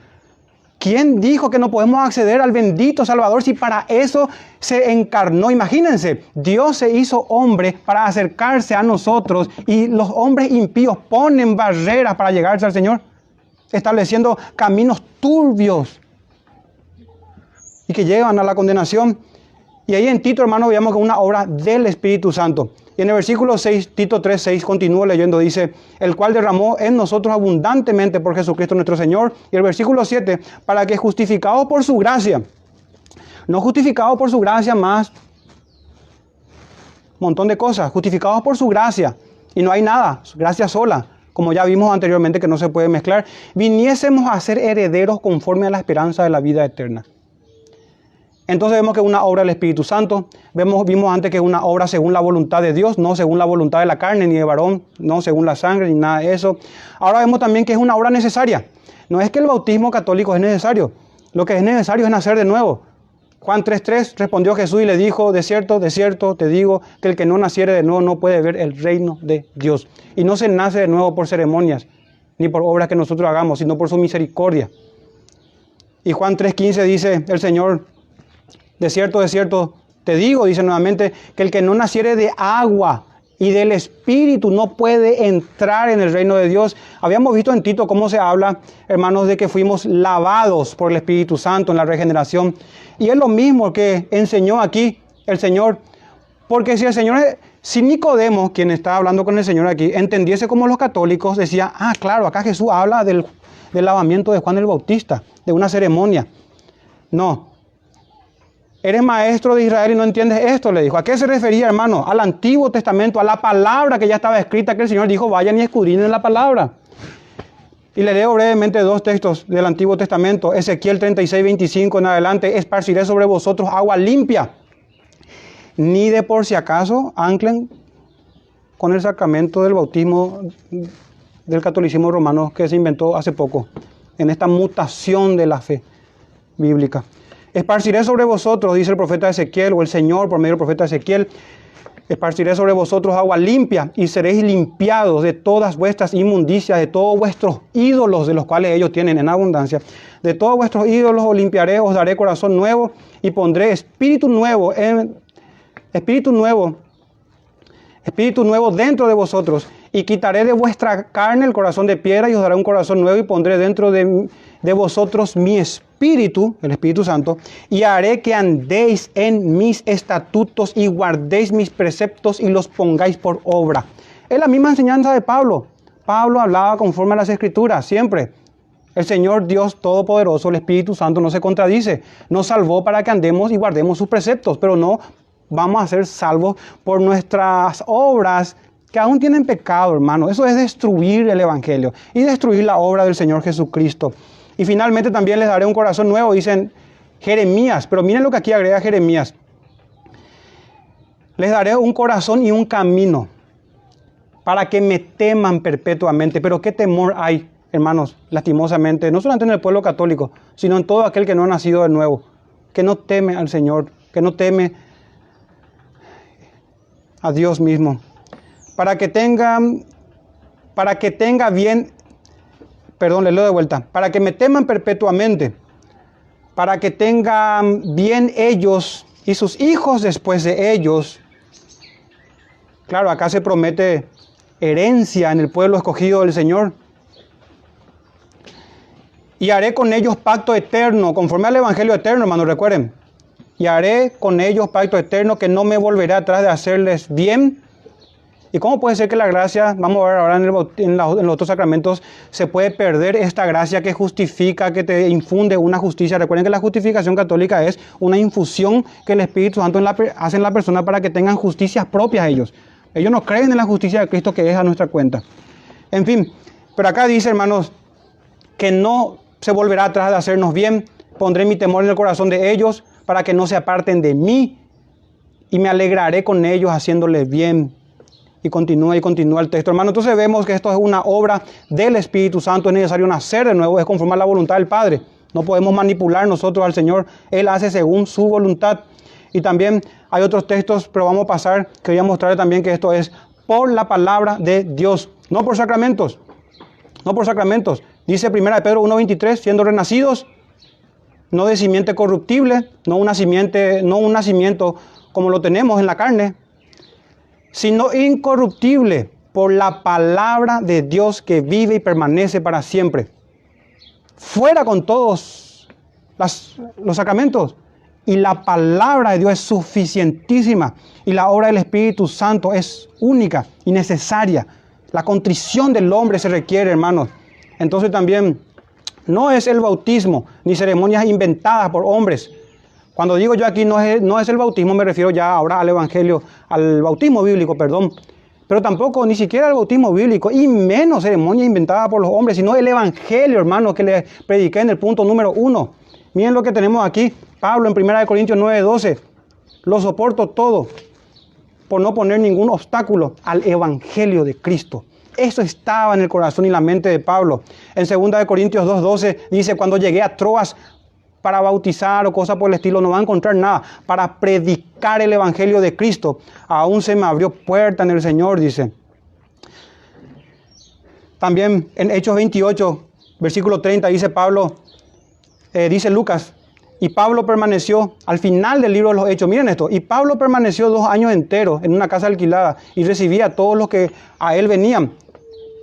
¿Quién dijo que no podemos acceder al bendito Salvador si para eso se encarnó? Imagínense, Dios se hizo hombre para acercarse a nosotros y los hombres impíos ponen barreras para llegarse al Señor, estableciendo caminos turbios y que llevan a la condenación. Y ahí en Tito, hermano, veamos que es una obra del Espíritu Santo. Y en el versículo 6, Tito 3:6, continúo leyendo, dice, el cual derramó en nosotros abundantemente por Jesucristo nuestro Señor. Y el versículo 7, para que justificados por su gracia, no justificados por su gracia más, montón de cosas, justificados por su gracia, y no hay nada, gracia sola, como ya vimos anteriormente que no se puede mezclar, viniésemos a ser herederos conforme a la esperanza de la vida eterna. Entonces vemos que es una obra del Espíritu Santo. Vimos antes que es una obra según la voluntad de Dios, no según la voluntad de la carne ni de varón, no según la sangre ni nada de eso. Ahora vemos también que es una obra necesaria. No es que el bautismo católico es necesario. Lo que es necesario es nacer de nuevo. Juan 3:3 respondió Jesús y le dijo, de cierto te digo que el que no naciere de nuevo no puede ver el reino de Dios. Y no se nace de nuevo por ceremonias, ni por obras que nosotros hagamos, sino por su misericordia. Y Juan 3:15 dice el Señor, de cierto te digo, dice nuevamente, que el que no naciere de agua y del Espíritu no puede entrar en el reino de Dios. Habíamos visto en Tito cómo se habla, hermanos, de que fuimos lavados por el Espíritu Santo en la regeneración. Y es lo mismo que enseñó aquí el Señor. Porque si Nicodemo, quien está hablando con el Señor aquí, entendiese como los católicos, decía, claro, acá Jesús habla del lavamiento de Juan el Bautista, de una ceremonia. No. Eres maestro de Israel y no entiendes esto, le dijo. ¿A qué se refería, hermano? Al Antiguo Testamento, a la palabra que ya estaba escrita, que el Señor dijo, vayan y escudriñen la palabra. Y le leo brevemente dos textos del Antiguo Testamento. Ezequiel 36:25 en adelante. Esparciré sobre vosotros agua limpia. Ni de por si acaso anclen con el sacramento del bautismo del catolicismo romano que se inventó hace poco, en esta mutación de la fe bíblica. Esparciré sobre vosotros, dice el profeta Ezequiel, o el Señor por medio del profeta Ezequiel, esparciré sobre vosotros agua limpia y seréis limpiados de todas vuestras inmundicias, de todos vuestros ídolos, de los cuales ellos tienen en abundancia. De todos vuestros ídolos os limpiaré, os daré corazón nuevo y pondré espíritu nuevo dentro de vosotros. Y quitaré de vuestra carne el corazón de piedra y os daré un corazón nuevo y pondré dentro de vosotros mi espíritu, el Espíritu Santo, y haré que andéis en mis estatutos y guardéis mis preceptos y los pongáis por obra. Es la misma enseñanza de Pablo. Pablo hablaba conforme a las Escrituras, siempre. El Señor Dios Todopoderoso, el Espíritu Santo, no se contradice. Nos salvó para que andemos y guardemos sus preceptos, pero no vamos a ser salvos por nuestras obras que aún tienen pecado, hermano. Eso es destruir el Evangelio y destruir la obra del Señor Jesucristo. Y finalmente también les daré un corazón nuevo, dicen Jeremías. Pero miren lo que aquí agrega Jeremías. Les daré un corazón y un camino para que me teman perpetuamente. Pero qué temor hay, hermanos, lastimosamente, no solamente en el pueblo católico, sino en todo aquel que no ha nacido de nuevo, que no teme al Señor, que no teme a Dios mismo. Para que tenga bien, perdón, le leo de vuelta, para que me teman perpetuamente, para que tengan bien ellos y sus hijos después de ellos. Claro, acá se promete herencia en el pueblo escogido del Señor. Y haré con ellos pacto eterno, conforme al Evangelio eterno, hermanos, recuerden. Y haré con ellos pacto eterno que no me volveré atrás de hacerles bien. ¿Y cómo puede ser que la gracia, vamos a ver ahora en los otros sacramentos, se puede perder esta gracia que justifica, que te infunde una justicia? Recuerden que la justificación católica es una infusión que el Espíritu Santo hace en la persona para que tengan justicias propias ellos. Ellos no creen en la justicia de Cristo que es a nuestra cuenta. En fin, pero acá dice, hermanos, que no se volverá atrás de hacernos bien. Pondré mi temor en el corazón de ellos para que no se aparten de mí y me alegraré con ellos haciéndoles bien. Y continúa el texto, hermano. Entonces vemos que esto es una obra del Espíritu Santo. Es necesario nacer de nuevo, es conformar la voluntad del Padre. No podemos manipular nosotros al Señor. Él hace según su voluntad. Y también hay otros textos, pero vamos a pasar. Quería mostrarle también que esto es por la palabra de Dios, no por sacramentos. No por sacramentos. Dice 1 Pedro 1:23, siendo renacidos, no de simiente corruptible, no un nacimiento como lo tenemos en la carne, sino incorruptible por la palabra de Dios que vive y permanece para siempre. Fuera con todos los sacramentos. Y la palabra de Dios es suficientísima. Y la obra del Espíritu Santo es única y necesaria. La contrición del hombre se requiere, hermanos. Entonces también no es el bautismo ni ceremonias inventadas por hombres. Cuando digo yo aquí no es el bautismo, me refiero ya ahora al evangelio, al bautismo bíblico, perdón. Pero tampoco ni siquiera el bautismo bíblico y menos ceremonia inventada por los hombres, sino el evangelio, hermanos, que les prediqué en el punto número 1. Miren lo que tenemos aquí. Pablo en 1 Corintios 9:12. Lo soporto todo por no poner ningún obstáculo al evangelio de Cristo. Eso estaba en el corazón y la mente de Pablo. En 2 Corintios 2:12 dice, cuando llegué a Troas para bautizar o cosas por el estilo, no va a encontrar nada. Para predicar el evangelio de Cristo, aún se me abrió puerta en el Señor, dice. También en Hechos 28, versículo 30, dice Pablo, dice Lucas, y Pablo permaneció al final del libro de los Hechos. Miren esto, y Pablo permaneció 2 años enteros en una casa alquilada y recibía a todos los que a él venían,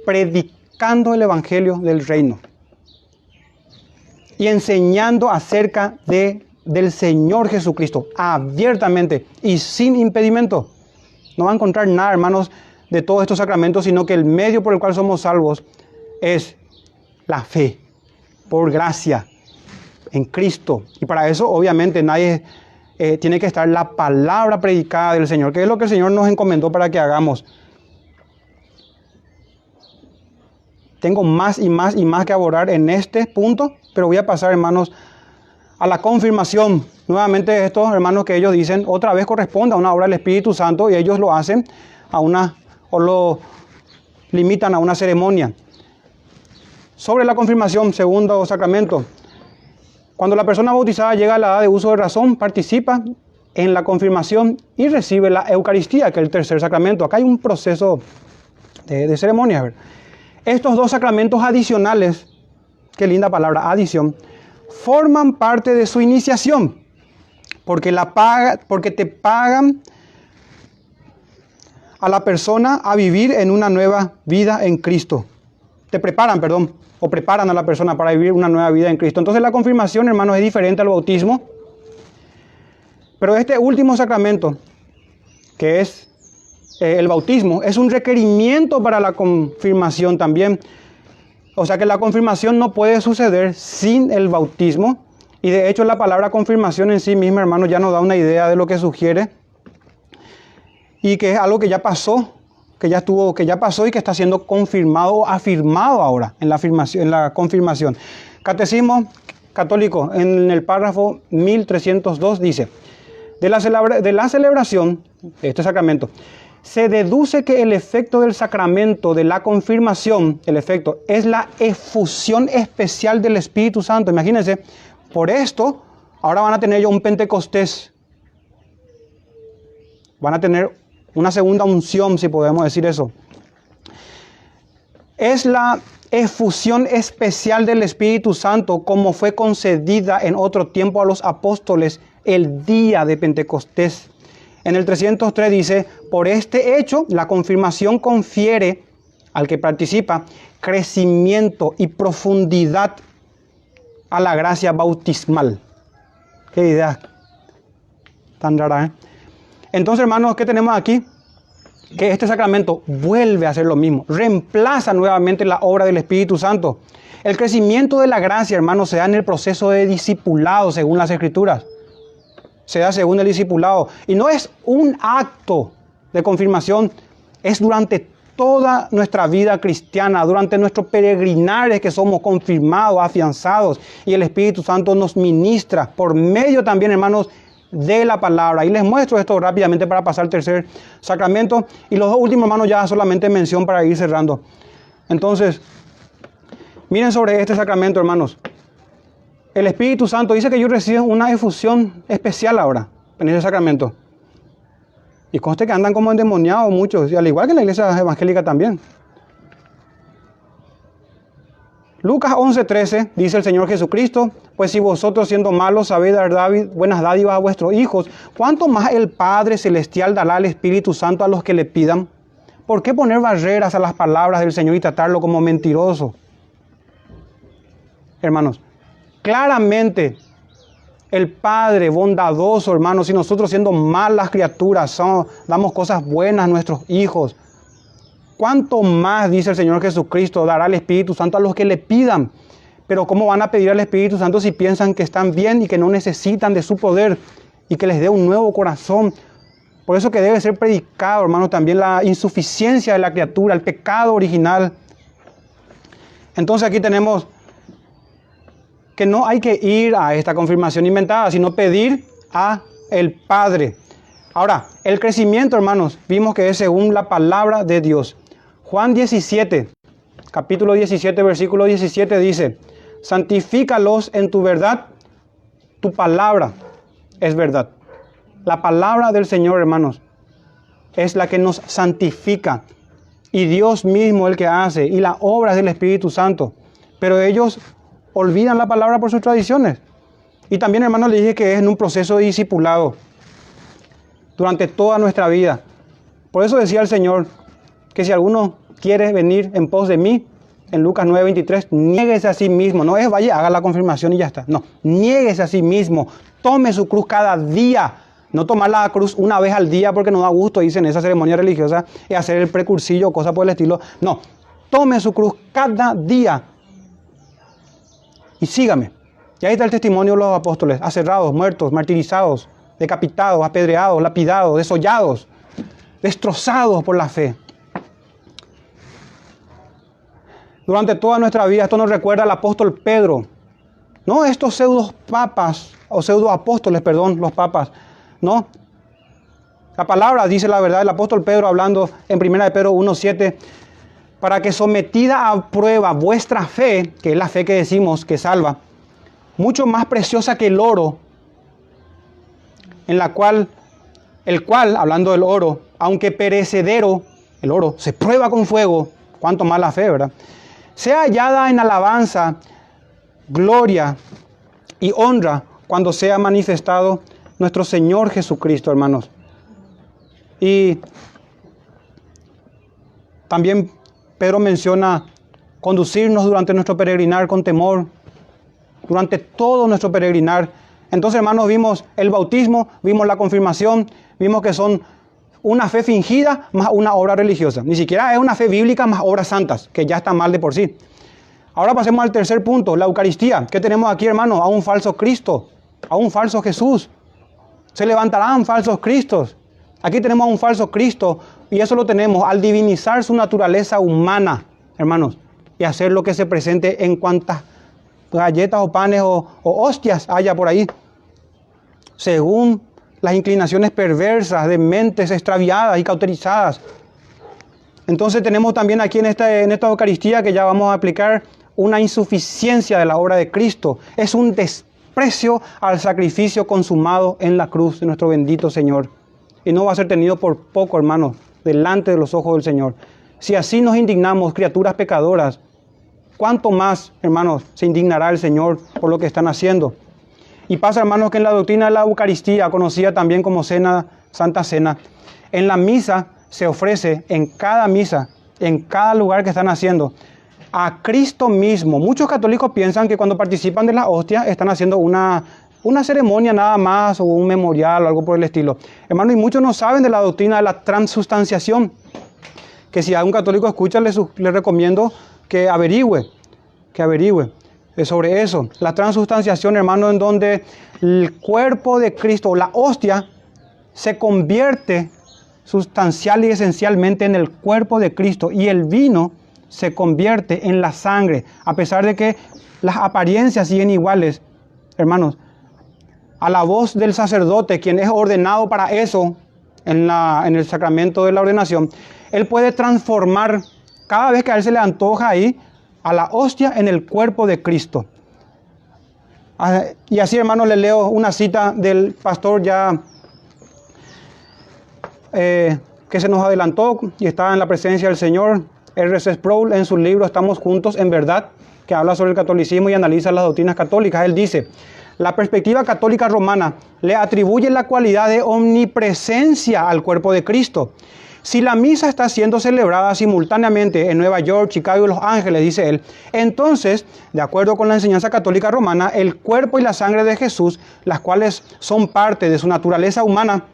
predicando el evangelio del reino y enseñando acerca del Señor Jesucristo, abiertamente y sin impedimento. No va a encontrar nada, hermanos, de todos estos sacramentos, sino que el medio por el cual somos salvos es la fe, por gracia, en Cristo. Y para eso, obviamente, tiene que estar la palabra predicada del Señor, que es lo que el Señor nos encomendó para que hagamos. Tengo más y más y más que abordar en este punto, pero voy a pasar, hermanos, a la confirmación. Nuevamente estos hermanos que ellos dicen, otra vez corresponde a una obra del Espíritu Santo y ellos lo hacen o lo limitan a una ceremonia. Sobre la confirmación, segundo sacramento. Cuando la persona bautizada llega a la edad de uso de razón, participa en la confirmación y recibe la Eucaristía, que es el tercer sacramento. Acá hay un proceso de ceremonia. A ver. Estos dos sacramentos adicionales, qué linda palabra, adición, forman parte de su iniciación, porque te pagan a la persona a vivir en una nueva vida en Cristo. Preparan a la persona para vivir una nueva vida en Cristo. Entonces la confirmación, hermanos, es diferente al bautismo. Pero este último sacramento, que es el bautismo, es un requerimiento para la confirmación también. O sea que la confirmación no puede suceder sin el bautismo. Y de hecho la palabra confirmación en sí misma, hermanos, ya nos da una idea de lo que sugiere. Y que es algo que ya pasó, que ya pasó y que está siendo confirmado o afirmado ahora en la confirmación. Catecismo Católico, en el párrafo 1302, dice, de la celebración de este sacramento, se deduce que el efecto del sacramento de la confirmación, el efecto, es la efusión especial del Espíritu Santo. Imagínense, por esto, ahora van a tener ya un Pentecostés. Van a tener una segunda unción, si podemos decir eso. Es la efusión especial del Espíritu Santo como fue concedida en otro tiempo a los apóstoles el día de Pentecostés. En el 303 dice, por este hecho, la confirmación confiere al que participa crecimiento y profundidad a la gracia bautismal. Qué idea tan rara, ¿eh? Entonces, hermanos, ¿qué tenemos aquí? Que este sacramento vuelve a hacer lo mismo, reemplaza nuevamente la obra del Espíritu Santo. El crecimiento de la gracia, hermanos, se da en el proceso de discipulado, según las Escrituras. Se da según el discipulado. Y no es un acto de confirmación, es durante toda nuestra vida cristiana, durante nuestros peregrinares que somos confirmados, afianzados, y el Espíritu Santo nos ministra por medio también, hermanos, de la palabra. Y les muestro esto rápidamente para pasar al tercer sacramento. Y los dos últimos, hermanos, ya solamente mención para ir cerrando. Entonces, miren sobre este sacramento, hermanos. El Espíritu Santo dice que ellos reciben una efusión especial ahora en ese sacramento. Y conste que andan como endemoniados muchos, y al igual que en la iglesia evangélica también. Lucas 11:13 dice el Señor Jesucristo, pues si vosotros siendo malos sabéis dar buenas dádivas a vuestros hijos, ¿cuánto más el Padre Celestial dará al Espíritu Santo a los que le pidan? ¿Por qué poner barreras a las palabras del Señor y tratarlo como mentiroso? Hermanos, claramente El Padre bondadoso, hermanos, si nosotros siendo malas criaturas damos cosas buenas a nuestros hijos, ¿cuánto más, dice el Señor Jesucristo, dará el Espíritu Santo a los que le pidan? Pero ¿cómo van a pedir al Espíritu Santo si piensan que están bien y que no necesitan de su poder y que les dé un nuevo corazón? Por eso que debe ser predicado, hermanos, también la insuficiencia de la criatura, el pecado original. Entonces aquí tenemos que no hay que ir a esta confirmación inventada, sino pedir a el Padre. Ahora, el crecimiento, hermanos, vimos que es según la palabra de Dios. Juan 17, capítulo 17, versículo 17 dice: santifícalos en tu verdad, tu palabra es verdad. La palabra del Señor, hermanos, es la que nos santifica. Y Dios mismo el que hace, y las obras del Espíritu Santo. Pero ellos olvidan la palabra por sus tradiciones. Y también, hermanos, les dije que es en un proceso de discipulado durante toda nuestra vida. Por eso decía el Señor que si alguno quiere venir en pos de mí, en Lucas 9:23, niéguese a sí mismo. No es vaya, haga la confirmación y ya está. No, niéguese a sí mismo. Tome su cruz cada día. No tomar la cruz una vez al día porque no da gusto, dicen esa ceremonia religiosa, y hacer el precursillo, cosas por el estilo. No, tome su cruz cada día y sígame. Y ahí está el testimonio de los apóstoles: aserrados, muertos, martirizados, decapitados, apedreados, lapidados, desollados, destrozados por la fe. Durante toda nuestra vida, esto nos recuerda al apóstol Pedro. No estos pseudo papas, o pseudo apóstoles, perdón, los papas. No. La palabra dice la verdad, el apóstol Pedro hablando en 1 de Pedro 1:7, para que sometida a prueba vuestra fe, que es la fe que decimos que salva, mucho más preciosa que el oro, en la cual, hablando del oro, aunque perecedero, el oro se prueba con fuego, cuánto más la fe, ¿verdad? Sea hallada en alabanza, gloria y honra cuando sea manifestado nuestro Señor Jesucristo, hermanos. Y también Pedro menciona conducirnos durante nuestro peregrinar con temor, durante todo nuestro peregrinar. Entonces, hermanos, vimos el bautismo, vimos la confirmación, vimos que son una fe fingida más una obra religiosa. Ni siquiera es una fe bíblica más obras santas, que ya está mal de por sí. Ahora pasemos al tercer punto, la Eucaristía. ¿Qué tenemos aquí, hermanos? A un falso Cristo, a un falso Jesús. Se levantarán falsos cristos. Aquí tenemos a un falso Cristo, y eso lo tenemos al divinizar su naturaleza humana, hermanos, y hacer lo que se presente en cuantas galletas o panes o hostias haya por ahí, según las inclinaciones perversas de mentes extraviadas y cauterizadas. Entonces tenemos también aquí en esta Eucaristía, que ya vamos a aplicar, una insuficiencia de la obra de Cristo. Es un desprecio al sacrificio consumado en la cruz de nuestro bendito Señor. Y no va a ser tenido por poco, hermanos, delante de los ojos del Señor. Si así nos indignamos, criaturas pecadoras, ¿cuánto más, hermanos, se indignará el Señor por lo que están haciendo? Y pasa, hermanos, que en la doctrina de la Eucaristía, conocida también como cena, Santa Cena, en la misa se ofrece, en cada misa, en cada lugar que están haciendo, a Cristo mismo. Muchos católicos piensan que cuando participan de la hostia están haciendo una ceremonia nada más, o un memorial o algo por el estilo. Hermanos, y muchos no saben de la doctrina de la transustanciación, que si a un católico escucha, le recomiendo que averigüe sobre eso. La transustanciación, hermano, en donde el cuerpo de Cristo, la hostia, se convierte sustancial y esencialmente en el cuerpo de Cristo, y el vino se convierte en la sangre, a pesar de que las apariencias siguen iguales, hermanos. A la voz del sacerdote, quien es ordenado para eso en el sacramento de la ordenación, él puede transformar, cada vez que a él se le antoja ahí, a la hostia en el cuerpo de Cristo. Y así, hermanos, le leo una cita del pastor ya que se nos adelantó y está en la presencia del Señor, R.C. Sproul, en su libro Estamos Juntos en Verdad, que habla sobre el catolicismo y analiza las doctrinas católicas. Él dice: la perspectiva católica romana le atribuye la cualidad de omnipresencia al cuerpo de Cristo, Si la misa está siendo celebrada simultáneamente en Nueva York, Chicago y Los Ángeles, dice él, entonces, de acuerdo con la enseñanza católica romana, el cuerpo y la sangre de Jesús, las cuales son parte de su naturaleza humana,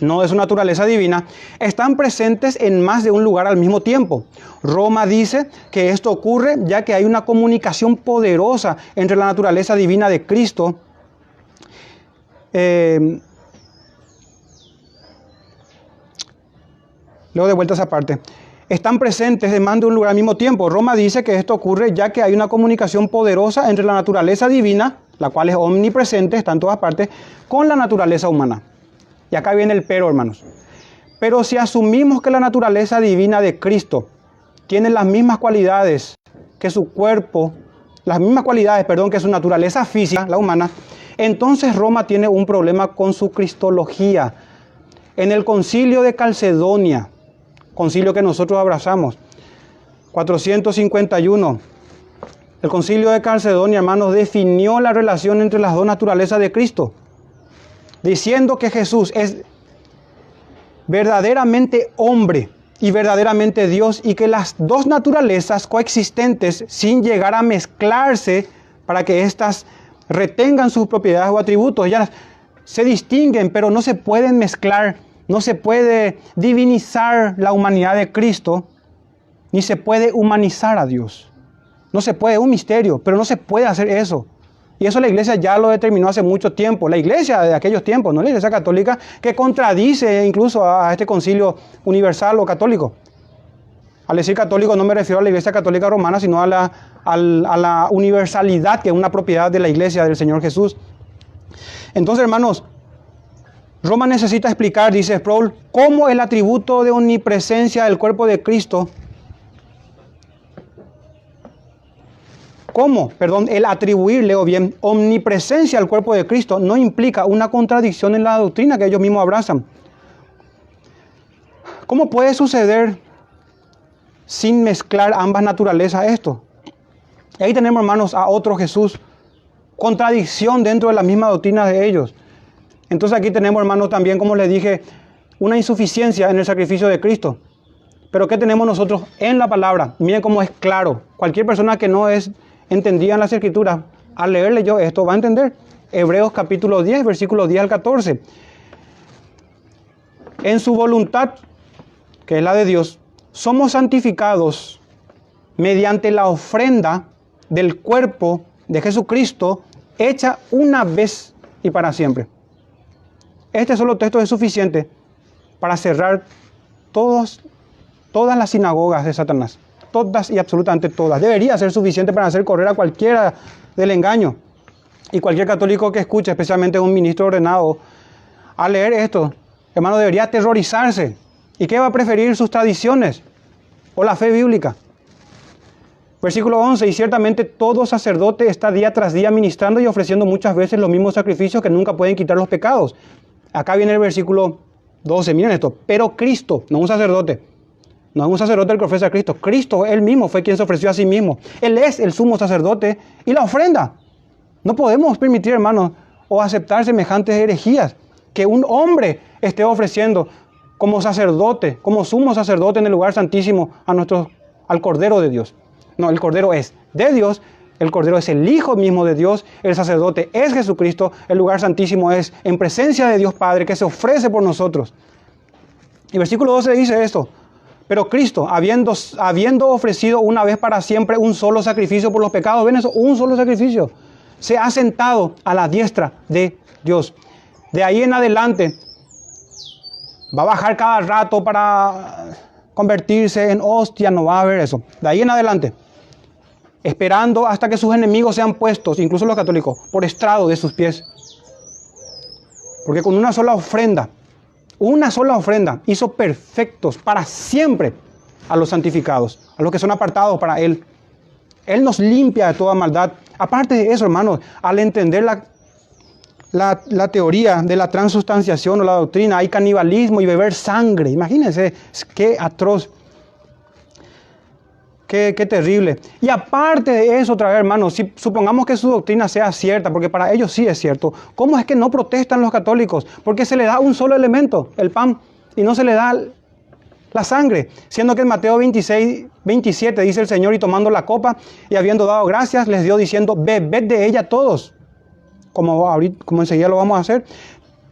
no de su naturaleza divina, están presentes en más de un lugar al mismo tiempo. Roma dice que esto ocurre ya que hay una comunicación poderosa entre la naturaleza divina de Cristo luego de vuelta a esa parte. Están presentes en más de un lugar al mismo tiempo. Roma dice que esto ocurre ya que hay una comunicación poderosa entre la naturaleza divina, la cual es omnipresente, está en todas partes, con la naturaleza humana. Y acá viene el pero, hermanos. Pero si asumimos que la naturaleza divina de Cristo tiene las mismas cualidades que su cuerpo, las mismas cualidades, que su naturaleza física, la humana, entonces Roma tiene un problema con su cristología. En el concilio de Calcedonia, concilio que nosotros abrazamos, 451, el concilio de Calcedonia, hermanos, definió la relación entre las dos naturalezas de Cristo, diciendo que Jesús es verdaderamente hombre y verdaderamente Dios, y que las dos naturalezas coexistentes sin llegar a mezclarse para que éstas retengan sus propiedades o atributos. Ya se distinguen, pero no se pueden mezclar. No se puede divinizar la humanidad de Cristo, ni se puede humanizar a Dios. No se puede, es un misterio, pero no se puede hacer eso. Y eso la iglesia ya lo determinó hace mucho tiempo. La iglesia de aquellos tiempos, no la iglesia católica, que contradice incluso a este concilio universal o católico. Al decir católico no me refiero a la iglesia católica romana, sino a la universalidad, que es una propiedad de la iglesia del Señor Jesús. Entonces, hermanos, Roma necesita explicar, dice Sproul, cómo el atributo de omnipresencia del cuerpo de Cristo, el atribuir, leo bien, omnipresencia al cuerpo de Cristo no implica una contradicción en la doctrina que ellos mismos abrazan. ¿Cómo puede suceder sin mezclar ambas naturalezas esto? Y ahí tenemos, hermanos, a otro Jesús, contradicción dentro de la misma doctrina de ellos. Entonces aquí tenemos, hermanos, también, como les dije, una insuficiencia en el sacrificio de Cristo. Pero ¿qué tenemos nosotros en la palabra? Miren cómo es claro. Cualquier persona que no es entendida en las Escrituras, al leerle yo esto va a entender. Hebreos capítulo 10, versículos 10 al 14. En su voluntad, que es la de Dios, somos santificados mediante la ofrenda del cuerpo de Jesucristo, hecha una vez y para siempre. Este solo texto es suficiente para cerrar todas las sinagogas de Satanás. Todas y absolutamente todas. Debería ser suficiente para hacer correr a cualquiera del engaño. Y cualquier católico que escuche, especialmente un ministro ordenado, al leer esto, hermano, debería aterrorizarse. ¿Y qué va a preferir, sus tradiciones o la fe bíblica? Versículo 11, y ciertamente todo sacerdote está día tras día ministrando y ofreciendo muchas veces los mismos sacrificios que nunca pueden quitar los pecados. Acá viene el versículo 12, miren esto, pero Cristo, no un sacerdote, no es un sacerdote el que ofrece a Cristo, Cristo él mismo fue quien se ofreció a sí mismo. Él es el sumo sacerdote y la ofrenda. No podemos permitir, hermanos, o aceptar semejantes herejías, que un hombre esté ofreciendo como sacerdote, como sumo sacerdote en el lugar santísimo al Cordero de Dios. No, el Cordero es de Dios, el Cordero es el Hijo mismo de Dios, el sacerdote es Jesucristo, el lugar santísimo es en presencia de Dios Padre que se ofrece por nosotros. Y versículo 12 dice esto, pero Cristo, habiendo ofrecido una vez para siempre un solo sacrificio por los pecados, ¿ven eso? Un solo sacrificio, se ha sentado a la diestra de Dios. De ahí en adelante va a bajar cada rato para convertirse en hostia, no va a haber eso. De ahí en adelante, esperando hasta que sus enemigos sean puestos, incluso los católicos, por estrado de sus pies. Porque con una sola ofrenda hizo perfectos para siempre a los santificados, a los que son apartados para Él. Él nos limpia de toda maldad. Aparte de eso, hermanos, al entender la teoría de la transustanciación o la doctrina, hay canibalismo y beber sangre. Imagínense, qué atroz. Qué terrible. Y aparte de eso, otra vez, hermanos, si supongamos que su doctrina sea cierta, porque para ellos sí es cierto, ¿cómo es que no protestan los católicos? Porque se le da un solo elemento, el pan, y no se le da la sangre. Siendo que en Mateo 26, 27 dice el Señor, y tomando la copa y habiendo dado gracias, les dio diciendo, bebed de ella todos. Como enseguida lo vamos a hacer.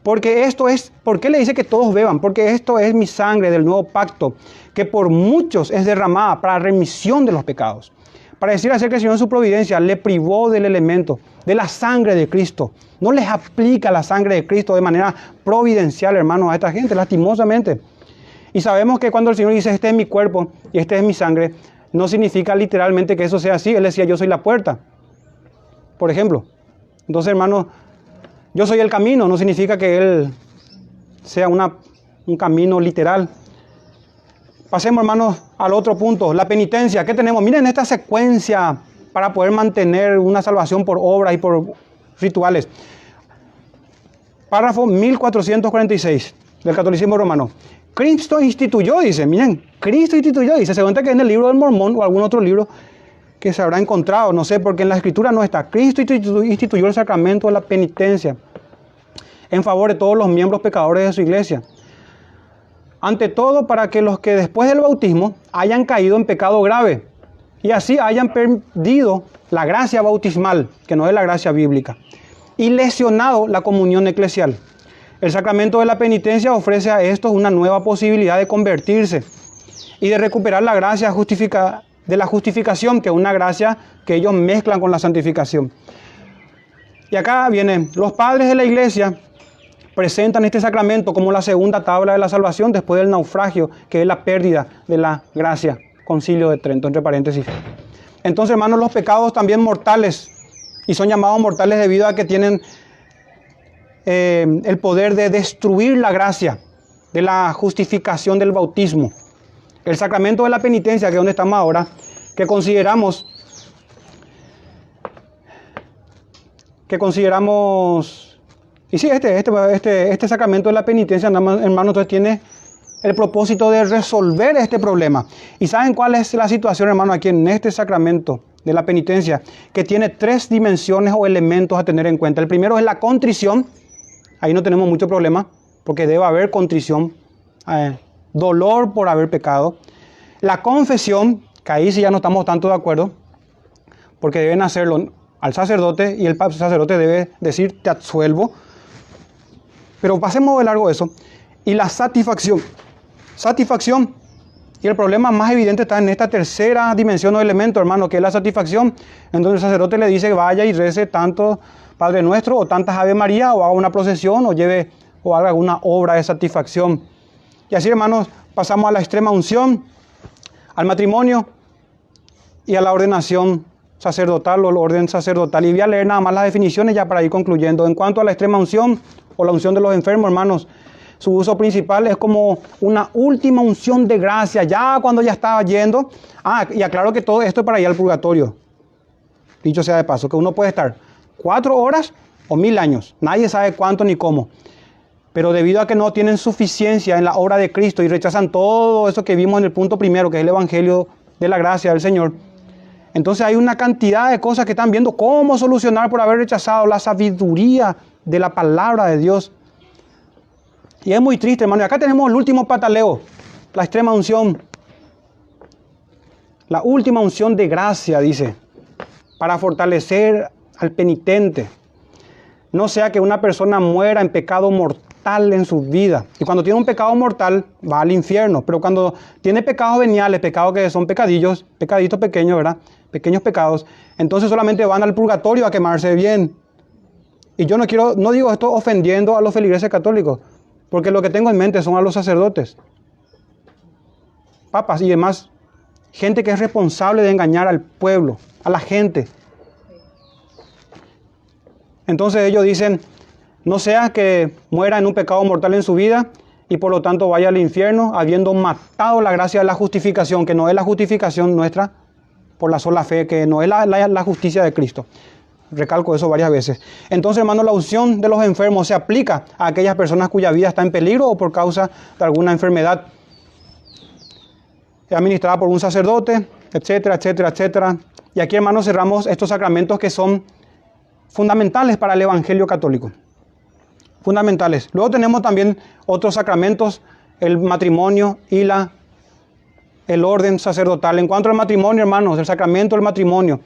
Porque esto es, ¿por qué le dice que todos beban? Porque esto es mi sangre del nuevo pacto, que por muchos es derramada para remisión de los pecados. Para decir acerca que el Señor en su providencia le privó del elemento, de la sangre de Cristo. No les aplica la sangre de Cristo de manera providencial, hermanos, a esta gente, lastimosamente. Y sabemos que cuando el Señor dice, este es mi cuerpo y este es mi sangre, no significa literalmente que eso sea así. Él decía, yo soy la puerta, por ejemplo. Entonces, hermanos, yo soy el camino, no significa que Él sea un camino literal. Pasemos, hermanos, al otro punto, la penitencia. ¿Qué tenemos? Miren esta secuencia para poder mantener una salvación por obras y por rituales. Párrafo 1446 del Catolicismo Romano. Cristo instituyó, dice, miren, Cristo instituyó, dice, según que en el libro del Mormón o algún otro libro que se habrá encontrado, no sé, porque en la Escritura no está. Cristo instituyó el sacramento de la penitencia en favor de todos los miembros pecadores de su iglesia. Ante todo, para que los que después del bautismo hayan caído en pecado grave y así hayan perdido la gracia bautismal, que no es la gracia bíblica, y lesionado la comunión eclesial. El sacramento de la penitencia ofrece a estos una nueva posibilidad de convertirse y de recuperar la gracia de la justificación, que es una gracia que ellos mezclan con la santificación. Y acá vienen los padres de la iglesia, presentan este sacramento como la segunda tabla de la salvación después del naufragio, que es la pérdida de la gracia. Concilio de Trento, entre paréntesis. Entonces, hermanos, los pecados también mortales, y son llamados mortales debido a que tienen el poder de destruir la gracia de la justificación del bautismo. El sacramento de la penitencia, que es donde estamos ahora, que consideramos, y sí, este sacramento de la penitencia, hermano, entonces tiene el propósito de resolver este problema. ¿Y saben cuál es la situación, hermano, aquí en este sacramento de la penitencia? Que tiene 3 dimensiones o elementos a tener en cuenta. El primero es la contrición. Ahí no tenemos mucho problema, porque debe haber contrición, dolor por haber pecado. La confesión, que ahí sí ya no estamos tanto de acuerdo, porque deben hacerlo al sacerdote, y el sacerdote debe decir, te absuelvo. Pero pasemos de largo eso. Y la satisfacción. Satisfacción. Y el problema más evidente está en esta tercera dimensión o elemento, hermano, que es la satisfacción. Entonces el sacerdote le dice, vaya y rece tanto Padre Nuestro, o tantas Ave María, o haga una procesión, o haga alguna obra de satisfacción. Y así, hermanos, pasamos a la extrema unción, al matrimonio y a la ordenación sacerdotal o el orden sacerdotal. Y voy a leer nada más las definiciones ya para ir concluyendo. En cuanto a la extrema unción o la unción de los enfermos, hermanos, su uso principal es como una última unción de gracia, ya cuando ya estaba yendo. Y aclaro que todo esto es para ir al purgatorio. Dicho sea de paso, que uno puede estar 4 horas o 1000 años. Nadie sabe cuánto ni cómo. Pero debido a que no tienen suficiencia en la obra de Cristo y rechazan todo eso que vimos en el punto primero, que es el Evangelio de la gracia del Señor, entonces hay una cantidad de cosas que están viendo cómo solucionar por haber rechazado la sabiduría de la palabra de Dios. Y es muy triste, hermano. Y acá tenemos el último pataleo, la extrema unción. La última unción de gracia, dice, para fortalecer al penitente. No sea que una persona muera en pecado mortal en su vida. Y cuando tiene un pecado mortal, va al infierno. Pero cuando tiene pecados veniales, pecados que son pecaditos pequeños, ¿verdad? Pequeños pecados, entonces solamente van al purgatorio a quemarse bien. Y yo no digo esto ofendiendo a los feligreses católicos, porque lo que tengo en mente son a los sacerdotes, papas y demás, gente que es responsable de engañar al pueblo, a la gente. Entonces ellos dicen, no sea que muera en un pecado mortal en su vida y por lo tanto vaya al infierno habiendo matado la gracia de la justificación, que no es la justificación nuestra por la sola fe, que no es la justicia de Cristo. Recalco eso varias veces. Entonces, hermano, la unción de los enfermos se aplica a aquellas personas cuya vida está en peligro o por causa de alguna enfermedad administrada por un sacerdote, etcétera, etcétera, etcétera. Y aquí, hermanos, cerramos estos sacramentos que son fundamentales para el Evangelio católico. Fundamentales. Luego tenemos también otros sacramentos, el matrimonio y la el orden sacerdotal. En cuanto al matrimonio, hermanos, el sacramento del matrimonio,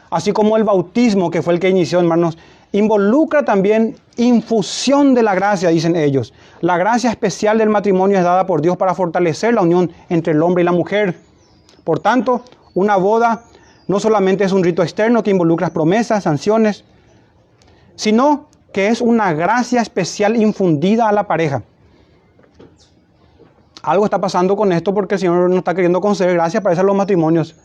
así como el bautismo, que fue el que inició, hermanos, involucra también infusión de la gracia, dicen ellos. La gracia especial del matrimonio es dada por Dios para fortalecer la unión entre el hombre y la mujer. Por tanto, una boda no solamente es un rito externo que involucra promesas, sanciones, sino que es una gracia especial infundida a la pareja. Algo está pasando con esto porque el Señor nos está queriendo conceder gracia para los matrimonios.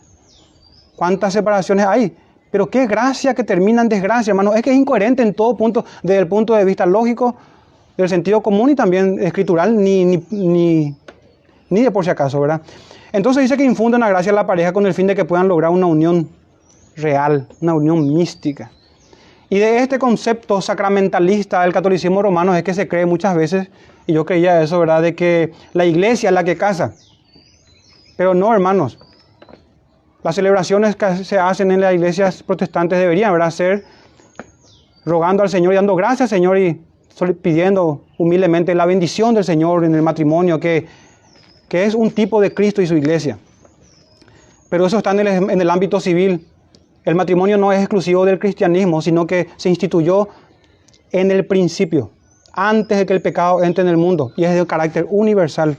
¿Cuántas separaciones hay? Pero qué gracia que termina en desgracia, hermano. Es que es incoherente en todo punto, desde el punto de vista lógico, del sentido común y también escritural, ni de por si acaso, ¿verdad? Entonces dice que infunde una gracia a la pareja con el fin de que puedan lograr una unión real, una unión mística. Y de este concepto sacramentalista del catolicismo romano es que se cree muchas veces, y yo creía eso, ¿verdad?, de que la iglesia es la que casa. Pero no, hermanos. Las celebraciones que se hacen en las iglesias protestantes deberían, ¿verdad?, ser rogando al Señor y dando gracias, Señor, y pidiendo humildemente la bendición del Señor en el matrimonio, que es un tipo de Cristo y su iglesia. Pero eso está en el ámbito civil. El matrimonio no es exclusivo del cristianismo, sino que se instituyó en el principio, antes de que el pecado entre en el mundo, y es de carácter universal.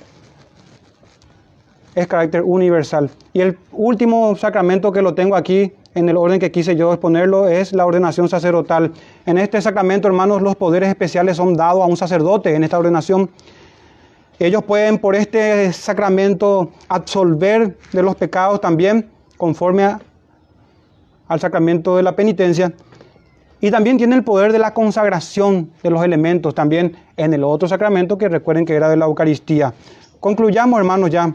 Es carácter universal. Y el último sacramento que lo tengo aquí, en el orden que quise yo exponerlo, es la ordenación sacerdotal. En este sacramento, hermanos, los poderes especiales son dados a un sacerdote en esta ordenación. Ellos pueden por este sacramento absolver de los pecados también, conforme al sacramento de la penitencia. Y también tiene el poder de la consagración de los elementos, también en el otro sacramento que recuerden que era de la Eucaristía. Concluyamos, hermanos, ya.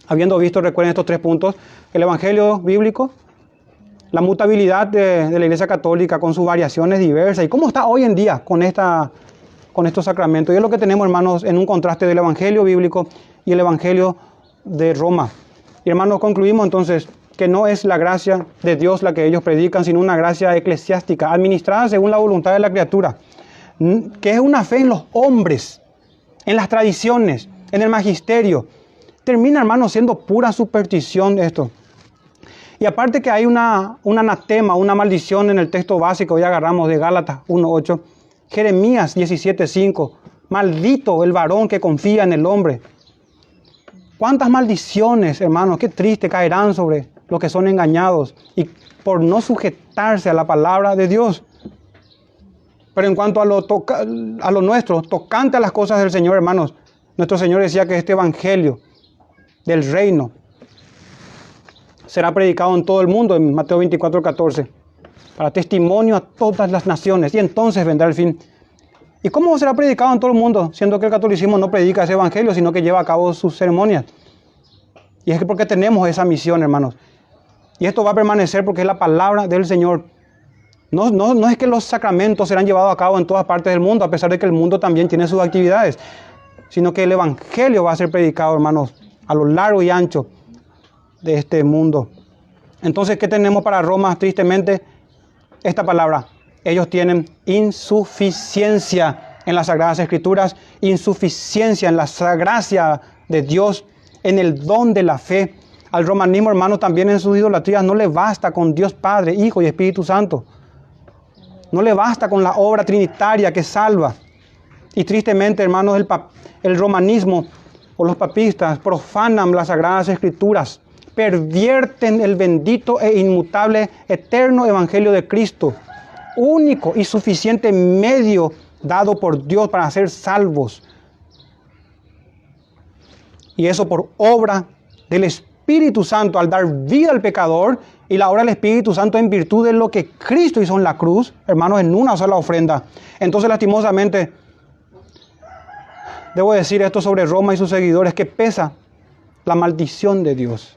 Habiendo visto, recuerden estos 3 puntos, el Evangelio bíblico, la mutabilidad de la Iglesia Católica con sus variaciones diversas y cómo está hoy en día con estos sacramentos. Y es lo que tenemos, hermanos, en un contraste del Evangelio bíblico y el Evangelio de Roma. Y hermanos, concluimos entonces que no es la gracia de Dios la que ellos predican, sino una gracia eclesiástica, administrada según la voluntad de la criatura, que es una fe en los hombres, en las tradiciones, en el magisterio. Termina, hermanos, siendo pura superstición esto. Y aparte que hay un anatema, una maldición en el texto básico, ya agarramos de Gálatas 1:8, Jeremías 17:5, maldito el varón que confía en el hombre. ¿Cuántas maldiciones, hermanos, qué triste, caerán sobre los que son engañados y por no sujetarse a la palabra de Dios? Pero en cuanto a lo nuestro, tocante a las cosas del Señor, hermanos, nuestro Señor decía que este evangelio del reino será predicado en todo el mundo, en Mateo 24:14, para testimonio a todas las naciones, y entonces vendrá el fin. ¿Y cómo será predicado en todo el mundo, siendo que el catolicismo no predica ese evangelio, sino que lleva a cabo sus ceremonias? Y es que porque tenemos esa misión, hermanos. Y esto va a permanecer porque es la palabra del Señor. No es que los sacramentos serán llevados a cabo en todas partes del mundo, a pesar de que el mundo también tiene sus actividades, sino que el evangelio va a ser predicado, hermanos, a lo largo y ancho de este mundo. Entonces, ¿qué tenemos para Roma? Tristemente, esta palabra. Ellos tienen insuficiencia en las Sagradas Escrituras, insuficiencia en la gracia de Dios, en el don de la fe. Al romanismo, hermanos, también en sus idolatrías no le basta con Dios Padre, Hijo y Espíritu Santo. No le basta con la obra trinitaria que salva. Y tristemente, hermanos, el romanismo o los papistas profanan las Sagradas Escrituras, pervierten el bendito e inmutable eterno Evangelio de Cristo, único y suficiente medio dado por Dios para ser salvos. Y eso por obra del Espíritu Santo, al dar vida al pecador, y la obra del Espíritu Santo en virtud de lo que Cristo hizo en la cruz, hermanos, en una sola ofrenda. Entonces, lastimosamente, debo decir esto sobre Roma y sus seguidores, que pesa la maldición de Dios.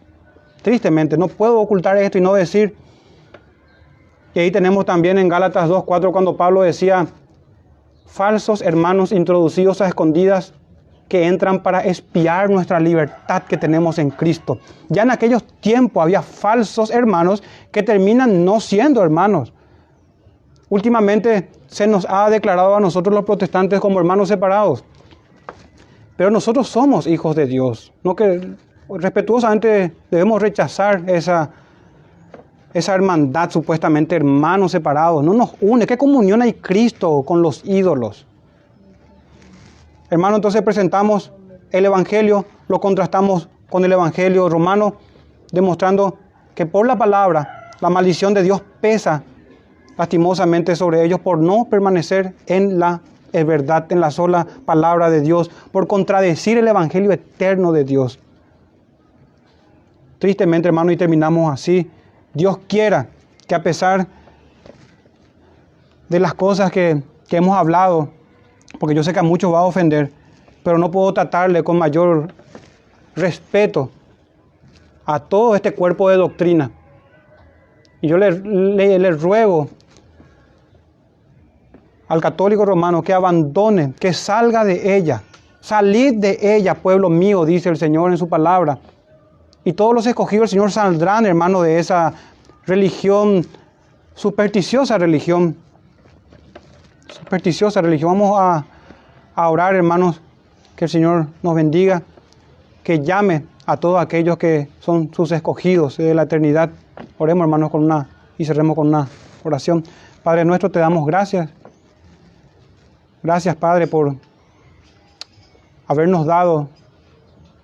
Tristemente, no puedo ocultar esto y no decir. Y ahí tenemos también en Gálatas 2:4, cuando Pablo decía, falsos hermanos introducidos a escondidas que entran para espiar nuestra libertad que tenemos en Cristo. Ya en aquellos tiempos había falsos hermanos que terminan no siendo hermanos. Últimamente se nos ha declarado a nosotros los protestantes como hermanos separados. Pero nosotros somos hijos de Dios. No que respetuosamente debemos rechazar esa hermandad, supuestamente hermanos separados. No nos une. ¿Qué comunión hay Cristo con los ídolos? Hermano, entonces presentamos el Evangelio, lo contrastamos con el Evangelio romano, demostrando que por la palabra, la maldición de Dios pesa lastimosamente sobre ellos por no permanecer en la verdad, en la sola palabra de Dios, por contradecir el Evangelio eterno de Dios. Tristemente, hermano, y terminamos así. Dios quiera que a pesar de las cosas que hemos hablado, porque yo sé que a muchos va a ofender, pero no puedo tratarle con mayor respeto a todo este cuerpo de doctrina. Y yo le ruego al católico romano que abandone, que salga de ella. Salid de ella, pueblo mío, dice el Señor en su palabra. Y todos los escogidos del Señor saldrán, hermano, de esa religión, supersticiosa religión. Vamos a orar, hermanos, que el Señor nos bendiga, que llame a todos aquellos que son sus escogidos de la eternidad. Oremos, hermanos, y cerremos con una oración. Padre nuestro, te damos gracias. Gracias, Padre, por habernos dado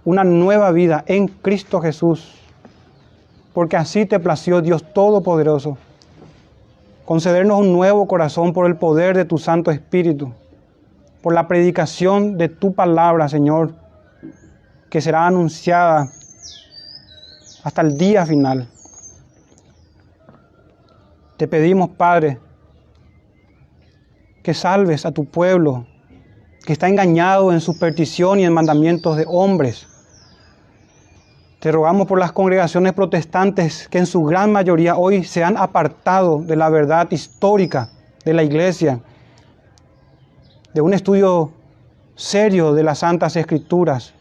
una nueva vida en Cristo Jesús, porque así te plació, Dios Todopoderoso, concedernos un nuevo corazón por el poder de tu Santo Espíritu, por la predicación de tu palabra, Señor, que será anunciada hasta el día final. Te pedimos, Padre, que salves a tu pueblo, que está engañado en superstición y en mandamientos de hombres. Te rogamos por las congregaciones protestantes que en su gran mayoría hoy se han apartado de la verdad histórica de la Iglesia, de un estudio serio de las Santas Escrituras,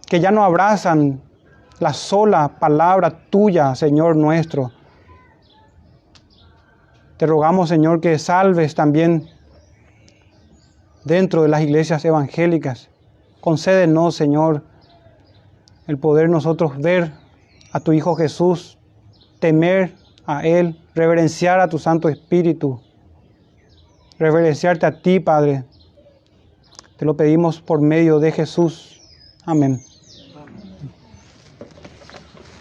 que ya no abrazan la sola palabra tuya, Señor nuestro. Te rogamos, Señor, que salves también dentro de las iglesias evangélicas. Concédenos, Señor, el poder nosotros ver a tu Hijo Jesús, temer a Él, reverenciar a tu Santo Espíritu, reverenciarte a ti, Padre. Te lo pedimos por medio de Jesús. Amén.